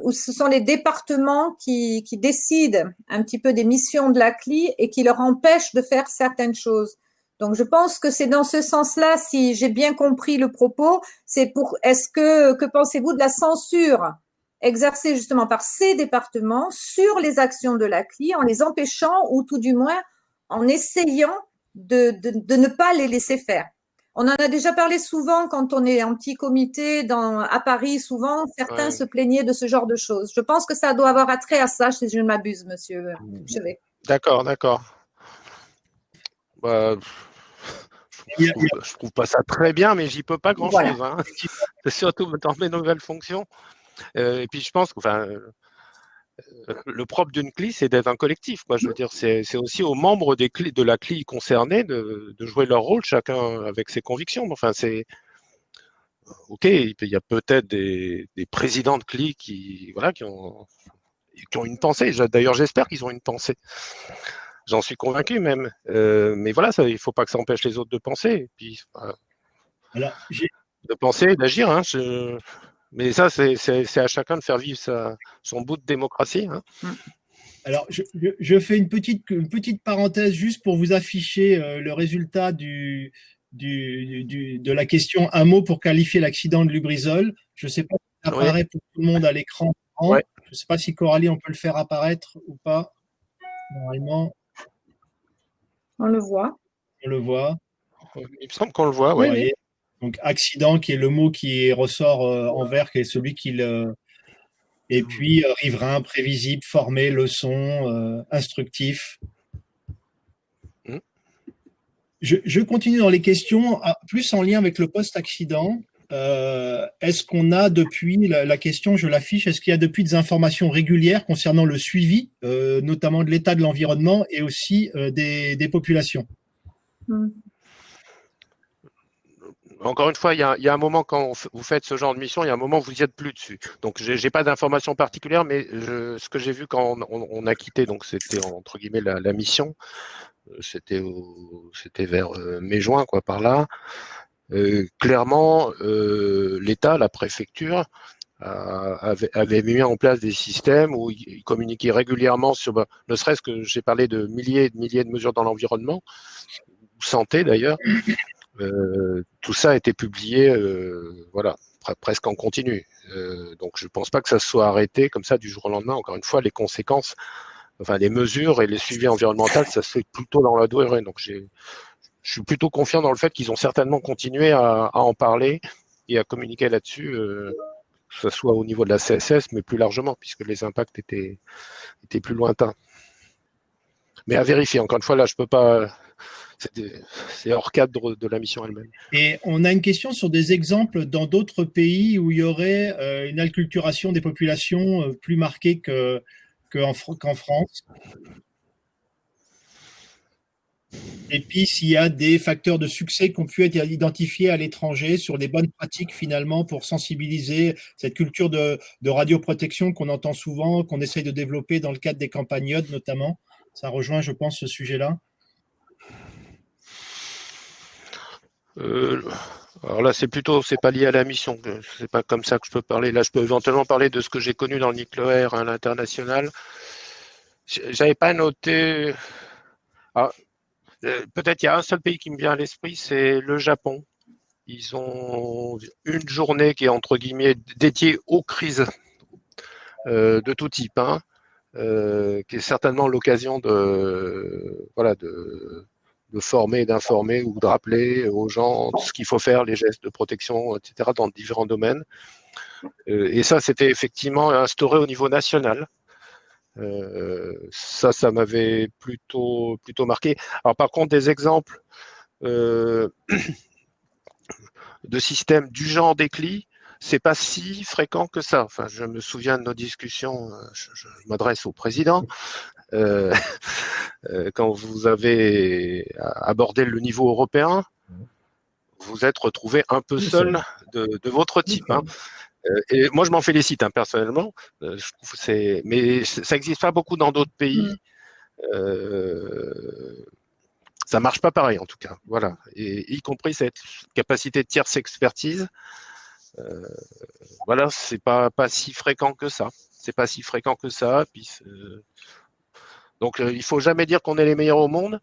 Speaker 4: ou ce sont les départements qui décident un petit peu des missions de la CLI et qui leur empêchent de faire certaines choses. Donc, je pense que c'est dans ce sens-là, si j'ai bien compris le propos, que pensez-vous de la censure exercée justement par ces départements sur les actions de la CLI en les empêchant ou tout du moins en essayant de ne pas les laisser faire. On en a déjà parlé souvent quand on est en petit comité à Paris, souvent certains se plaignaient de ce genre de choses. Je pense que ça doit avoir attrait à ça, si je ne m'abuse, monsieur Chevet.
Speaker 3: D'accord. Bah, je trouve pas ça très bien, mais j'y peux pas grand-chose.
Speaker 4: Voilà.
Speaker 3: Hein. C'est surtout dans mes nouvelles fonctions. Et puis je pense que le propre d'une CLI, c'est d'être un collectif. Quoi. Je veux dire, c'est aussi aux membres de la CLI concernée de jouer leur rôle, chacun avec ses convictions. Enfin, c'est ok. Il y a peut-être des présidents de CLI qui ont une pensée. D'ailleurs, j'espère qu'ils ont une pensée. J'en suis convaincu même. Mais voilà, il ne faut pas que ça empêche les autres de penser. Et puis,
Speaker 1: Alors,
Speaker 3: de penser et d'agir. Hein, mais ça, c'est à chacun de faire vivre son bout de démocratie. Hein.
Speaker 1: Alors, je fais une petite parenthèse juste pour vous afficher le résultat de la question un mot pour qualifier l'accident de Lubrizol. Je ne sais pas si ça apparaît pour tout le monde à l'écran.
Speaker 3: Ouais.
Speaker 1: Je ne sais pas si Coralie, on peut le faire apparaître ou pas. Normalement,
Speaker 4: on le voit.
Speaker 1: On le voit.
Speaker 3: Il me semble qu'on le voit, oui.
Speaker 1: Oui. Donc, accident, qui est le mot qui ressort en vert, qui est celui qui le. Et puis, riverain, prévisible, formé, leçon, instructif. Je continue dans les questions, plus en lien avec le post-accident. Est-ce qu'on a depuis, la question, je l'affiche, est-ce qu'il y a depuis des informations régulières concernant le suivi, notamment de l'état de l'environnement et aussi des populations?
Speaker 3: Encore une fois, il y a un moment quand vous faites ce genre de mission, il y a un moment où vous n'y êtes plus dessus. Donc, j'ai pas d'informations particulières, mais ce que j'ai vu quand on a quitté, donc c'était entre guillemets la mission, c'était vers mai-juin, quoi, par là. Clairement, l'État, la préfecture, avait mis en place des systèmes où ils communiquaient régulièrement sur, ne serait-ce que j'ai parlé de milliers et de milliers de mesures dans l'environnement, santé d'ailleurs. Tout ça a été publié, presque en continu. Donc je ne pense pas que ça se soit arrêté comme ça du jour au lendemain. Encore une fois, les conséquences, les mesures et les suivis environnementaux, ça se fait plutôt dans la durée. Donc je suis plutôt confiant dans le fait qu'ils ont certainement continué à en parler et à communiquer là-dessus, que ce soit au niveau de la CSS, mais plus largement, puisque les impacts étaient plus lointains. Mais à vérifier. Encore une fois, là, je peux pas. C'est hors cadre de la mission elle-même.
Speaker 1: Et on a une question sur des exemples dans d'autres pays où il y aurait une acculturation des populations plus marquée qu'en France. Et puis, s'il y a des facteurs de succès qui ont pu être identifiés à l'étranger sur les bonnes pratiques finalement pour sensibiliser cette culture de radioprotection qu'on entend souvent, qu'on essaye de développer dans le cadre des campagnes IOD notamment. Ça rejoint, je pense, ce sujet-là.
Speaker 3: Alors là, c'est pas lié à la mission. C'est pas comme ça que je peux parler. Là, je peux éventuellement parler de ce que j'ai connu dans le nucléaire à l'international. J'avais pas noté. Peut-être il y a un seul pays qui me vient à l'esprit, c'est le Japon. Ils ont une journée qui est entre guillemets dédiée aux crises de tout type, qui est certainement l'occasion de former, d'informer ou de rappeler aux gens ce qu'il faut faire, les gestes de protection, etc., dans différents domaines. Et ça, c'était effectivement instauré au niveau national. Ça m'avait plutôt marqué. Alors, par contre, des exemples de systèmes du genre DECLI, c'est pas si fréquent que ça. Enfin, je me souviens de nos discussions, je m'adresse au président, quand vous avez abordé le niveau européen, vous êtes retrouvé un peu seul de votre type. Hein. Et moi, je m'en félicite personnellement. Je trouve mais ça n'existe pas beaucoup dans d'autres pays. Ça marche pas pareil en tout cas. Voilà. Et y compris cette capacité de tierce expertise. Voilà, c'est pas si fréquent que ça. C'est pas si fréquent que ça. Puis, donc, il faut jamais dire qu'on est les meilleurs au monde.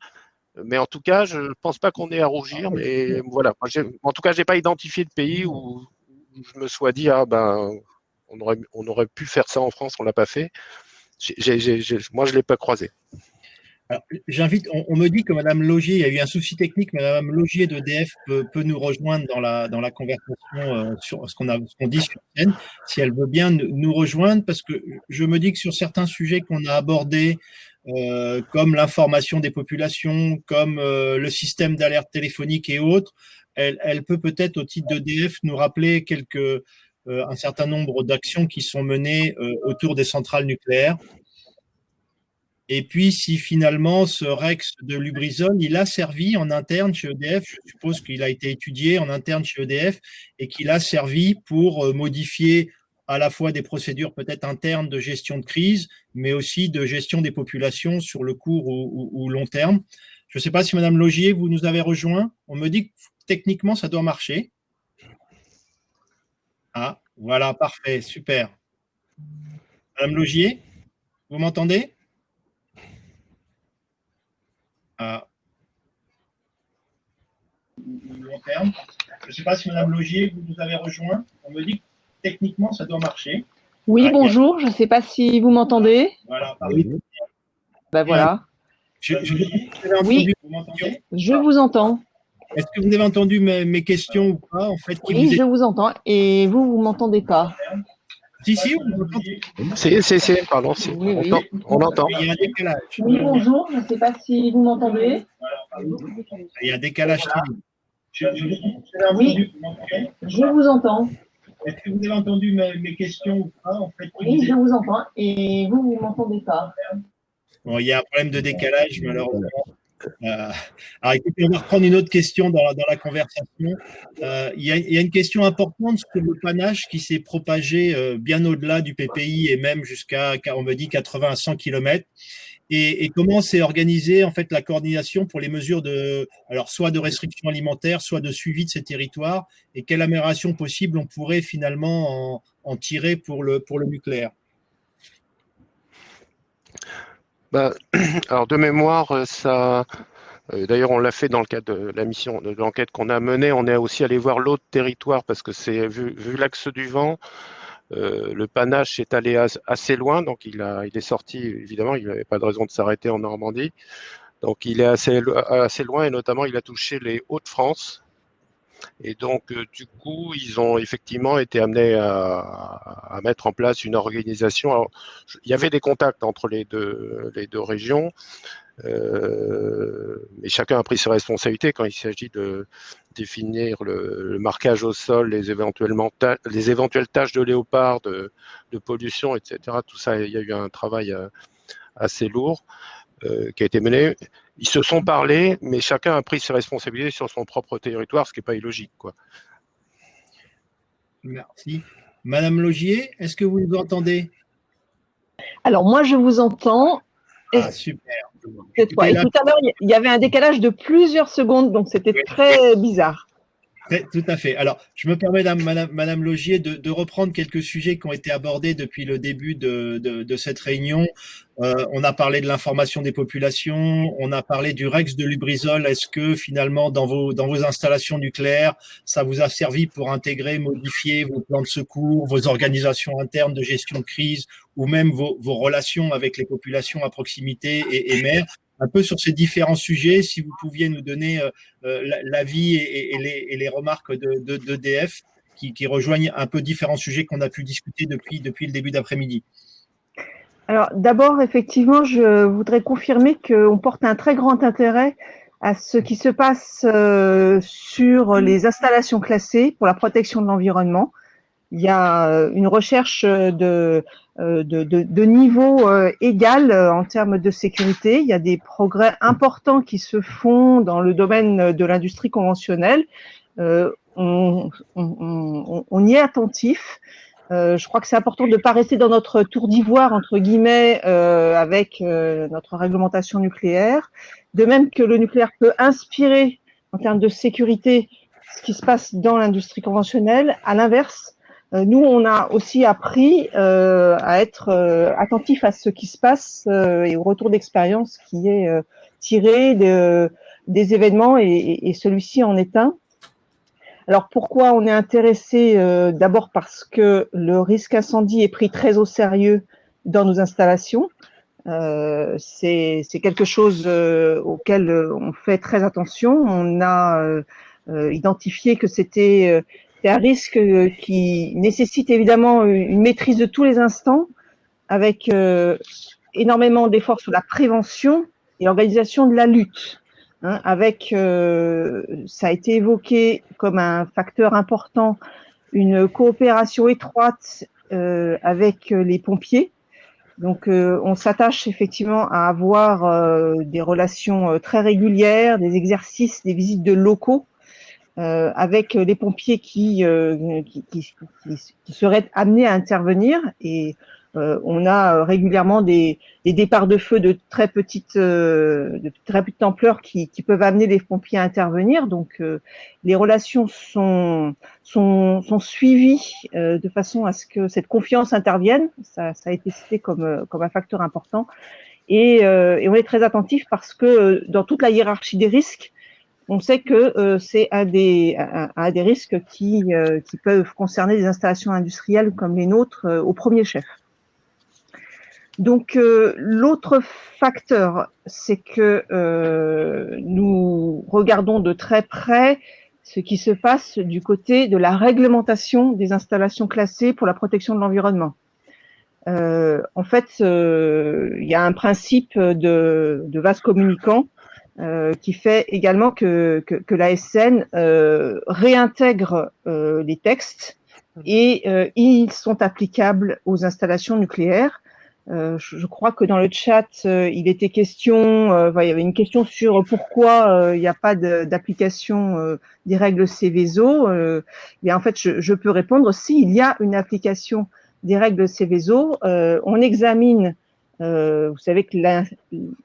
Speaker 3: Mais en tout cas, je ne pense pas qu'on ait à rougir. Mais voilà. En tout cas, j'ai pas identifié de pays où je me sois dit on aurait pu faire ça en France, on l'a pas fait. Moi, je l'ai pas croisé.
Speaker 1: Alors, on me dit que Madame Laugier, il y a eu un souci technique, mais Madame Laugier d'EDF peut nous rejoindre dans la conversation sur ce qu'on dit sur scène, si elle veut bien nous rejoindre, parce que je me dis que sur certains sujets qu'on a abordés, comme l'information des populations, comme le système d'alerte téléphonique et autres, elle peut peut-être, au titre d'EDF, nous rappeler un certain nombre d'actions qui sont menées autour des centrales nucléaires. Et puis, si finalement ce Rex de Lubrizol, il a servi en interne chez EDF, je suppose qu'il a été étudié en interne chez EDF et qu'il a servi pour modifier à la fois des procédures peut-être internes de gestion de crise, mais aussi de gestion des populations sur le court ou long terme. Je ne sais pas si Madame Laugier, vous nous avez rejoint. On me dit que techniquement, ça doit marcher. Ah, voilà, parfait, super. Madame Laugier, vous m'entendez ? Long terme. Je ne sais pas si Madame Laugier, vous nous avez rejoint. On me dit que techniquement, ça doit marcher.
Speaker 6: Oui, bonjour. Je ne sais pas si vous m'entendez.
Speaker 1: Voilà, parfait.
Speaker 6: Ben voilà.
Speaker 1: Oui,
Speaker 6: je vous entends.
Speaker 1: Est-ce que vous avez entendu mes questions ou pas en fait,
Speaker 6: oui, je vous entends. Et vous ne m'entendez pas.
Speaker 1: Si, on vous entend.
Speaker 3: C'est, pardon,
Speaker 6: oui.
Speaker 3: On entend.
Speaker 1: Il y a un décalage.
Speaker 6: Oui, bonjour. Je ne sais pas si vous m'entendez.
Speaker 1: Il y a un décalage.
Speaker 6: Oui, je vous entends.
Speaker 1: Est-ce que vous avez entendu mes questions ou pas en fait,
Speaker 6: oui, je vous entends. Et vous ne m'entendez pas.
Speaker 1: Bon, il y a un problème de décalage, malheureusement. Alors, écoutez, on va reprendre une autre question dans la conversation. Il y a une question importante sur le panache qui s'est propagé bien au-delà du PPI et même jusqu'à, on me dit, 80 à 100 km. Et comment s'est organisée en fait la coordination pour les mesures soit de restriction alimentaire, soit de suivi de ces territoires, et quelle amélioration possible on pourrait finalement en tirer pour le nucléaire?
Speaker 3: Alors de mémoire, ça. D'ailleurs, on l'a fait dans le cadre de la mission, de l'enquête qu'on a menée. On est aussi allé voir l'autre territoire parce que c'est vu l'axe du vent. Le panache est allé assez loin, donc il est sorti, évidemment, il n'avait pas de raison de s'arrêter en Normandie. Donc il est assez loin et notamment il a touché les Hauts-de-France. Et donc du coup, ils ont effectivement été amenés à mettre en place une organisation. Alors, il y avait des contacts entre les deux régions, mais chacun a pris ses responsabilités quand il s'agit de définir le marquage au sol, les éventuelles taches de léopard, de pollution, etc. Tout ça, il y a eu un travail assez lourd qui a été mené. Ils se sont parlé, mais chacun a pris ses responsabilités sur son propre territoire, ce qui n'est pas illogique, quoi.
Speaker 1: Merci. Madame Laugier, est-ce que vous nous entendez?
Speaker 6: Alors, moi, je vous entends.
Speaker 1: Ah, super.
Speaker 6: Et tout à l'heure, il y avait un décalage de plusieurs secondes, donc c'était très bizarre.
Speaker 1: Tout à fait. Alors, je me permets, Madame Laugier, de reprendre quelques sujets qui ont été abordés depuis le début de cette réunion. On a parlé de l'information des populations, on a parlé du Rex de Lubrizol. Est-ce que finalement, dans vos installations nucléaires, ça vous a servi pour intégrer, modifier vos plans de secours, vos organisations internes de gestion de crise ou même vos relations avec les populations à proximité et maires? un peu sur ces différents sujets, si vous pouviez nous donner l'avis et les remarques d'EDF qui rejoignent un peu différents sujets qu'on a pu discuter depuis le début d'après-midi.
Speaker 6: Alors, d'abord, effectivement, je voudrais confirmer qu'on porte un très grand intérêt à ce qui se passe sur les installations classées pour la protection de l'environnement. Il y a une recherche de niveau égal en termes de sécurité. Il y a des progrès importants qui se font dans le domaine de l'industrie conventionnelle. On y est attentif. Je crois que c'est important de ne pas rester dans notre tour d'ivoire, entre guillemets, avec notre réglementation nucléaire. De même que le nucléaire peut inspirer, en termes de sécurité, ce qui se passe dans l'industrie conventionnelle. À l'inverse, nous, on a aussi appris à être attentif à ce qui se passe et au retour d'expérience qui est tiré des événements, et celui-ci en est un. Alors pourquoi on est intéressé? D'abord parce que le risque incendie est pris très au sérieux dans nos installations. C'est quelque chose auquel on fait très attention. On a identifié que c'était un risque qui nécessite évidemment une maîtrise de tous les instants, avec énormément d'efforts sur la prévention et l'organisation de la lutte. Avec, ça a été évoqué comme un facteur important, une coopération étroite avec les pompiers. Donc, on s'attache effectivement à avoir des relations très régulières, des exercices, des visites de locaux avec les pompiers qui seraient amenés à intervenir. Et on a régulièrement des départs de feu de très petite ampleur qui peuvent amener les pompiers à intervenir. Donc, les relations sont suivies de façon à ce que cette confiance intervienne. Ça a été cité comme un facteur important. Et on est très attentif parce que dans toute la hiérarchie des risques, on sait que c'est un des risques qui peuvent concerner des installations industrielles comme les nôtres au premier chef. Donc, l'autre facteur, c'est que nous regardons de très près ce qui se passe du côté de la réglementation des installations classées pour la protection de l'environnement. En fait, il y a un principe de vase communicant qui fait également que l'ASN réintègre les textes et ils sont applicables aux installations nucléaires. Je crois que dans le chat, il était question, il y avait une question sur pourquoi il n'y a pas d'application des règles Seveso. Et en fait, je peux répondre, s'il y a une application des règles Seveso, on examine. Vous savez que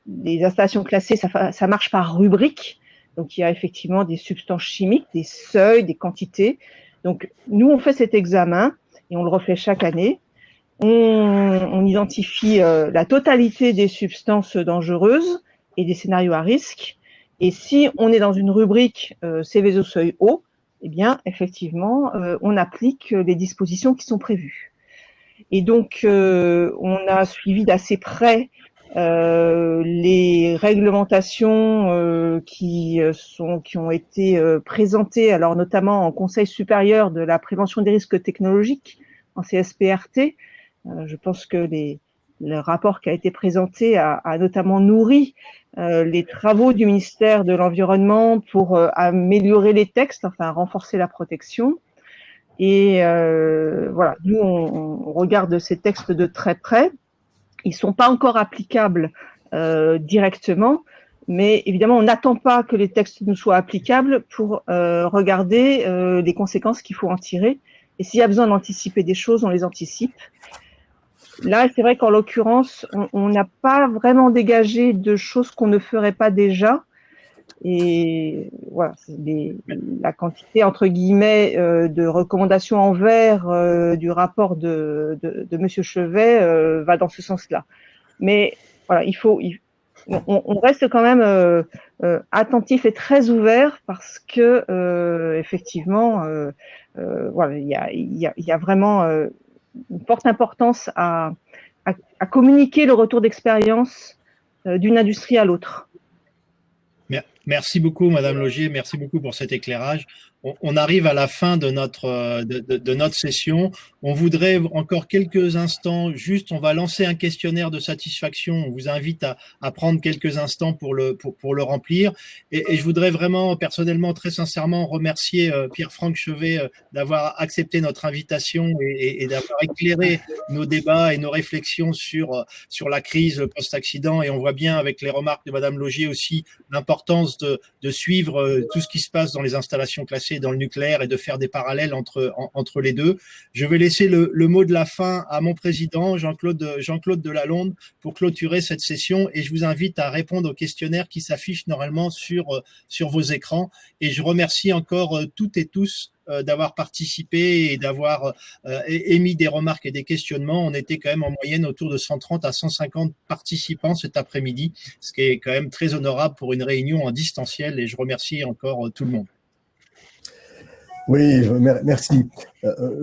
Speaker 6: les installations classées, ça marche par rubrique. Donc, il y a effectivement des substances chimiques, des seuils, des quantités. Donc, nous, on fait cet examen et on le refait chaque année. On identifie la totalité des substances dangereuses et des scénarios à risque. Et si on est dans une rubrique Seveso seuil haut, eh bien, effectivement, on applique les dispositions qui sont prévues. Et donc, on a suivi d'assez près les réglementations qui ont été présentées, alors notamment en Conseil supérieur de la prévention des risques technologiques, en CSPRT. Je pense que le rapport qui a été présenté a notamment nourri les travaux du ministère de l'Environnement pour améliorer les textes, enfin renforcer la protection. Et voilà, nous, on regarde ces textes de très près. Ils ne sont pas encore applicables directement, mais évidemment, on n'attend pas que les textes nous soient applicables pour regarder les conséquences qu'il faut en tirer. Et s'il y a besoin d'anticiper des choses, on les anticipe. Là, c'est vrai qu'en l'occurrence, on n'a pas vraiment dégagé de choses qu'on ne ferait pas déjà. Et voilà, la quantité, entre guillemets, de recommandations en vert du rapport de Monsieur Chevet va dans ce sens-là. Mais voilà, on reste quand même attentif et très ouvert parce que effectivement, voilà, il y a vraiment une forte importance à communiquer le retour d'expérience d'une industrie à l'autre.
Speaker 1: Merci beaucoup, Madame Logier. Merci beaucoup pour cet éclairage. On arrive à la fin de notre session. On voudrait encore quelques instants, juste, on va lancer un questionnaire de satisfaction. On vous invite à prendre quelques instants pour le remplir. Et je voudrais vraiment, personnellement, très sincèrement, remercier Pierre-Franck Chevet d'avoir accepté notre invitation et d'avoir éclairé nos débats et nos réflexions sur la crise post-accident. Et on voit bien avec les remarques de Madame Logier aussi l'importance de suivre tout ce qui se passe dans les installations classées dans le nucléaire et de faire des parallèles entre les deux. Je vais laisser le mot de la fin à mon président, Jean-Claude Delalonde, pour clôturer cette session, et je vous invite à répondre au questionnaire qui s'affiche normalement sur vos écrans. Et je remercie encore toutes et tous d'avoir participé et d'avoir émis des remarques et des questionnements. On était quand même en moyenne autour de 130 à 150 participants cet après-midi, ce qui est quand même très honorable pour une réunion en distanciel, et je remercie encore tout le monde.
Speaker 2: Oui, merci.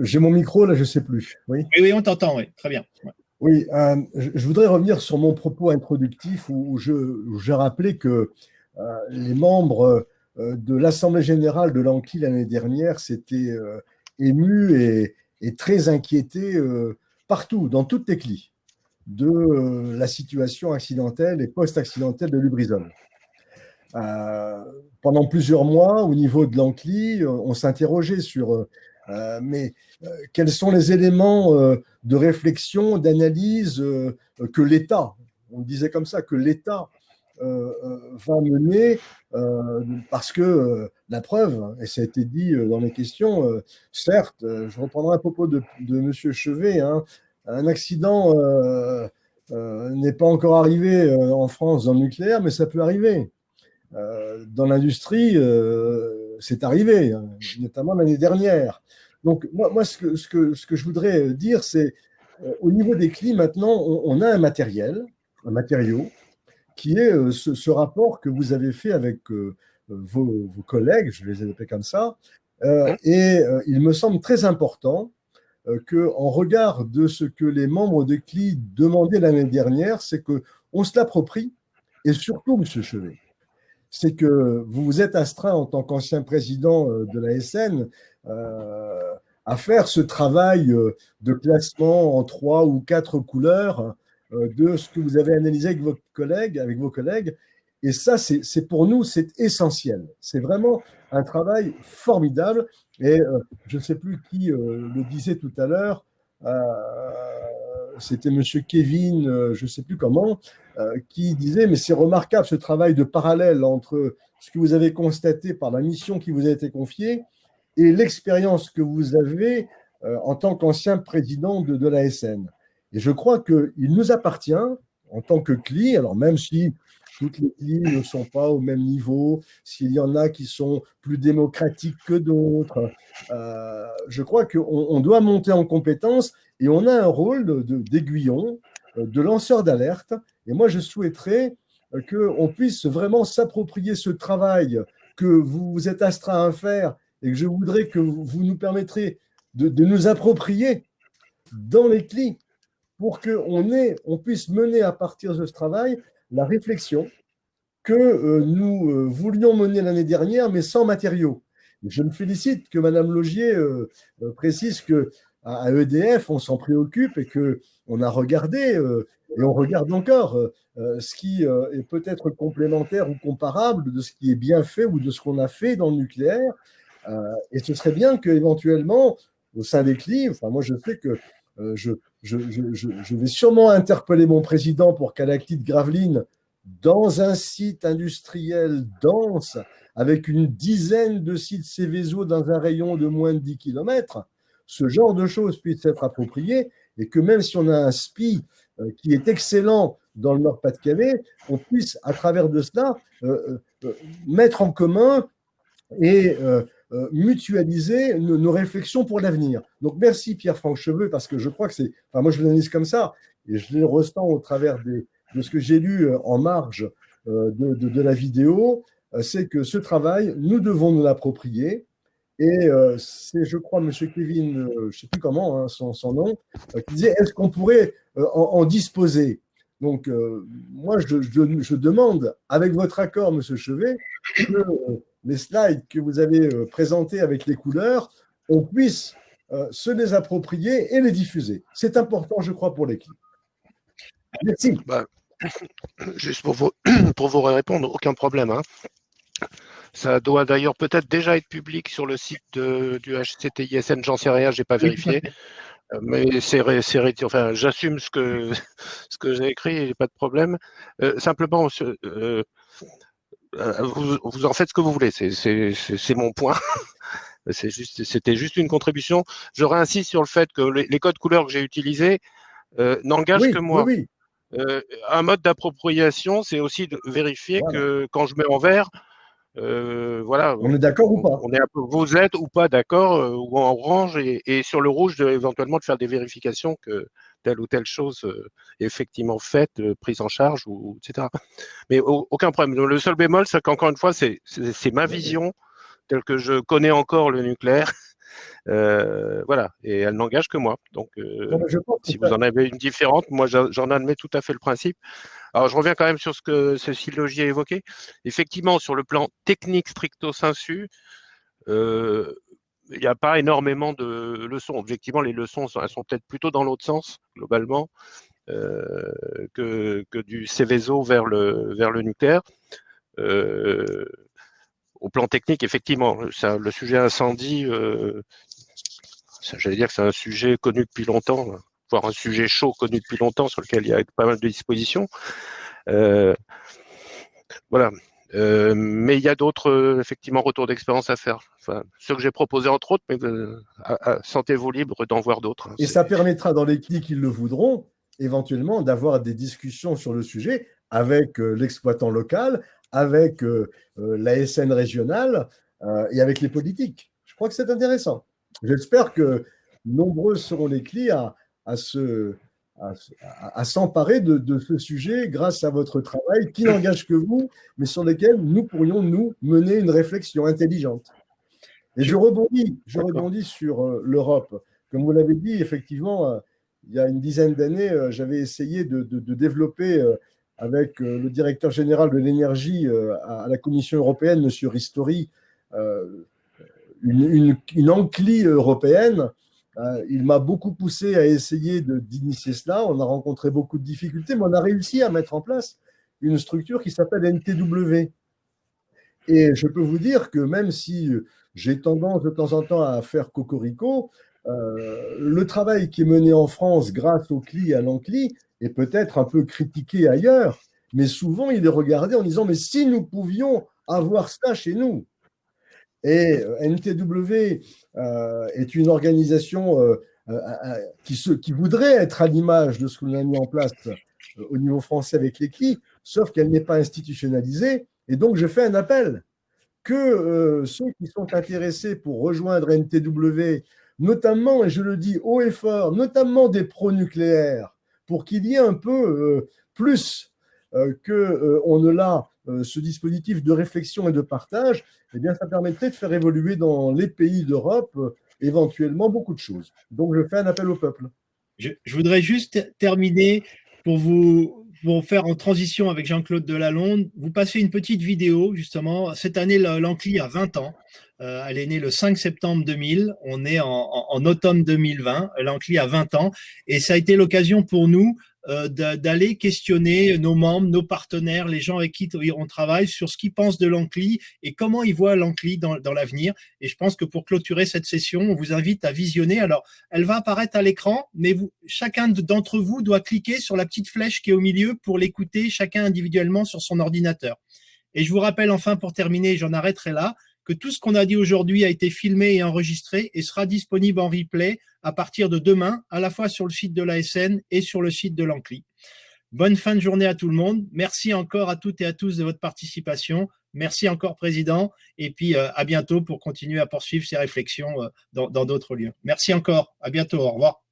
Speaker 2: J'ai mon micro, là, je ne sais plus.
Speaker 1: Oui, on t'entend, oui, très bien. Ouais.
Speaker 2: Oui, je voudrais revenir sur mon propos introductif où j'ai rappelé que les membres de l'Assemblée générale de l'ANCLI l'année dernière s'étaient émus et très inquiétés partout, dans toutes les CLI, de la situation accidentelle et post-accidentelle de Lubrizol. Pendant plusieurs mois, au niveau de l'ANCLI, on s'interrogeait sur mais quels sont les éléments de réflexion, d'analyse que l'État, on disait comme ça, que l'État va mener, parce que la preuve, et ça a été dit dans les questions, certes, je reprendrai un propos de M. Chevet, hein, un accident n'est pas encore arrivé en France dans le nucléaire, mais ça peut arriver. Dans l'industrie, c'est arrivé, hein, notamment l'année dernière. Donc, moi ce que je voudrais dire, c'est au niveau des CLI, maintenant, on a un matériau, qui est ce rapport que vous avez fait avec vos collègues, je vais les appeler comme ça, et il me semble très important qu'en regard de ce que les membres des CLI demandaient l'année dernière, c'est qu'on se l'approprie, et surtout, M. Chevet, c'est que vous vous êtes astreint en tant qu'ancien président de la SN à faire ce travail de classement en 3 ou 4 couleurs de ce que vous avez analysé avec vos collègues. Et ça, c'est pour nous, c'est essentiel. C'est vraiment un travail formidable. Et je ne sais plus qui le disait tout à l'heure, c'était M. Kevin, je ne sais plus comment, qui disait, mais c'est remarquable ce travail de parallèle entre ce que vous avez constaté par la mission qui vous a été confiée et l'expérience que vous avez en tant qu'ancien président de la SN. Et je crois qu'il nous appartient, en tant que CLI, alors même si toutes les CLI ne sont pas au même niveau, s'il y en a qui sont plus démocratiques que d'autres, je crois qu'on doit monter en compétence et on a un rôle d'aiguillon, de lanceur d'alerte. Et moi, je souhaiterais qu'on puisse vraiment s'approprier ce travail que vous vous êtes astreint à faire et que je voudrais que vous nous permettrez de nous approprier dans les CLI pour qu'on puisse mener à partir de ce travail la réflexion que nous voulions mener l'année dernière, mais sans matériaux. Et je me félicite que Mme Logier précise qu'à EDF, on s'en préoccupe et qu'on a regardé, et on regarde encore, ce qui est peut-être complémentaire ou comparable de ce qui est bien fait ou de ce qu'on a fait dans le nucléaire. Et ce serait bien qu'éventuellement, au sein des CLI, enfin moi je sais que je vais sûrement interpeller mon président pour qu'à la CLI de Gravelines, dans un site industriel dense, avec une dizaine de sites Céveso dans un rayon de moins de 10 km, ce genre de choses puisse être approprié et que même si on a un SPI qui est excellent dans le Nord-Pas-de-Calais, on puisse, à travers de cela, mettre en commun et mutualiser nos réflexions pour l'avenir. Donc, merci Pierre-Franck Chevet, parce que je crois que c'est... Enfin, moi, je l'analyse comme ça, et je le ressens au travers de ce que j'ai lu en marge de la vidéo, c'est que ce travail, nous devons nous l'approprier. Et c'est, je crois, M. Kevin, je ne sais plus comment, hein, son nom, qui disait, est-ce qu'on pourrait en disposer? Donc, moi, je demande, avec votre accord, Monsieur Chevet, que les slides que vous avez présentés avec les couleurs, on puisse se les approprier et les diffuser. C'est important, je crois, pour les clients. Merci.
Speaker 3: Juste pour vous répondre, aucun problème, hein. Ça doit d'ailleurs peut-être déjà être public sur le site du HCTISN, j'en sais rien, je n'ai pas vérifié. Mais enfin, j'assume ce que j'ai écrit, j'ai pas de problème. Simplement, vous en faites ce que vous voulez, c'est mon point. C'était juste une contribution. Je réinsiste sur le fait que les codes couleurs que j'ai utilisés n'engagent que moi.
Speaker 2: Oui.
Speaker 3: Un mode d'appropriation, c'est aussi de vérifier que quand je mets en vert, voilà.
Speaker 2: On est d'accord ou pas?
Speaker 3: Vous êtes ou pas d'accord, ou en orange, et sur le rouge, éventuellement de faire des vérifications que telle ou telle chose est effectivement faite, prise en charge, etc. Mais aucun problème. Le seul bémol, c'est qu'encore une fois, c'est ma vision telle que je connais encore le nucléaire. Voilà, et elle n'engage que moi. Donc, si vous en avez une différente, moi j'en admets tout à fait le principe. Alors, je reviens quand même sur ce que Cécile Logier a évoqué. Effectivement, sur le plan technique stricto sensu, il n'y a pas énormément de leçons. Objectivement, les leçons, elles sont peut-être plutôt dans l'autre sens, globalement, que du Céveso vers le nucléaire. Au plan technique, effectivement, le sujet incendie, j'allais dire que c'est un sujet connu depuis longtemps, voire un sujet chaud connu depuis longtemps, sur lequel il y a pas mal de dispositions. Voilà. Mais il y a d'autres, effectivement, retours d'expérience à faire. Enfin, ceux que j'ai proposés, entre autres, mais sentez-vous libre d'en voir d'autres.
Speaker 2: Et ça permettra, dans les clients qui le voudront, éventuellement, d'avoir des discussions sur le sujet avec l'exploitant local, avec la SN régionale et avec les politiques. Je crois que c'est intéressant. J'espère que nombreux seront les clients à s'emparer de ce sujet grâce à votre travail qui n'engage que vous, mais sur lequel nous pourrions, nous, mener une réflexion intelligente. Et je rebondis sur l'Europe. Comme vous l'avez dit, effectivement, il y a une dizaine d'années, j'avais essayé de développer avec le directeur général de l'énergie à la Commission européenne, M. Ristori, une encli européenne. Il m'a beaucoup poussé à essayer d'initier cela. On a rencontré beaucoup de difficultés, mais on a réussi à mettre en place une structure qui s'appelle NTW. Et je peux vous dire que même si j'ai tendance de temps en temps à faire cocorico, le travail qui est mené en France grâce au CLI et à l'ANCLI est peut-être un peu critiqué ailleurs, mais souvent il est regardé en disant « mais si nous pouvions avoir ça chez nous ». Et NTW est une organisation qui voudrait être à l'image de ce qu'on a mis en place au niveau français avec les CLI, sauf qu'elle n'est pas institutionnalisée. Et donc, je fais un appel que ceux qui sont intéressés pour rejoindre NTW, notamment, et je le dis haut et fort, notamment des pro-nucléaires, pour qu'il y ait un peu plus qu'on ne l'a ce dispositif de réflexion et de partage, eh bien, ça permettrait de faire évoluer dans les pays d'Europe éventuellement beaucoup de choses. Donc, je fais un appel au peuple.
Speaker 1: Je voudrais juste terminer pour faire en transition avec Jean-Claude Delalonde. Vous passez une petite vidéo, justement. Cette année, l'ANCLI a 20 ans. Elle est née le 5 septembre 2000. On est en automne 2020. L'ANCLI a 20 ans. Et ça a été l'occasion pour nous d'aller questionner nos membres, nos partenaires, les gens avec qui on travaille sur ce qu'ils pensent de l'ANCLI et comment ils voient l'ANCLI dans l'avenir. Et je pense que pour clôturer cette session, on vous invite à visionner. Alors, elle va apparaître à l'écran, mais chacun d'entre vous doit cliquer sur la petite flèche qui est au milieu pour l'écouter chacun individuellement sur son ordinateur. Et je vous rappelle enfin, pour terminer, j'en arrêterai là, que tout ce qu'on a dit aujourd'hui a été filmé et enregistré et sera disponible en replay à partir de demain, à la fois sur le site de l'ASN et sur le site de l'ANCLI. Bonne fin de journée à tout le monde. Merci encore à toutes et à tous de votre participation. Merci encore, Président. Et puis, à bientôt pour continuer à poursuivre ces réflexions dans d'autres lieux. Merci encore. À bientôt. Au revoir.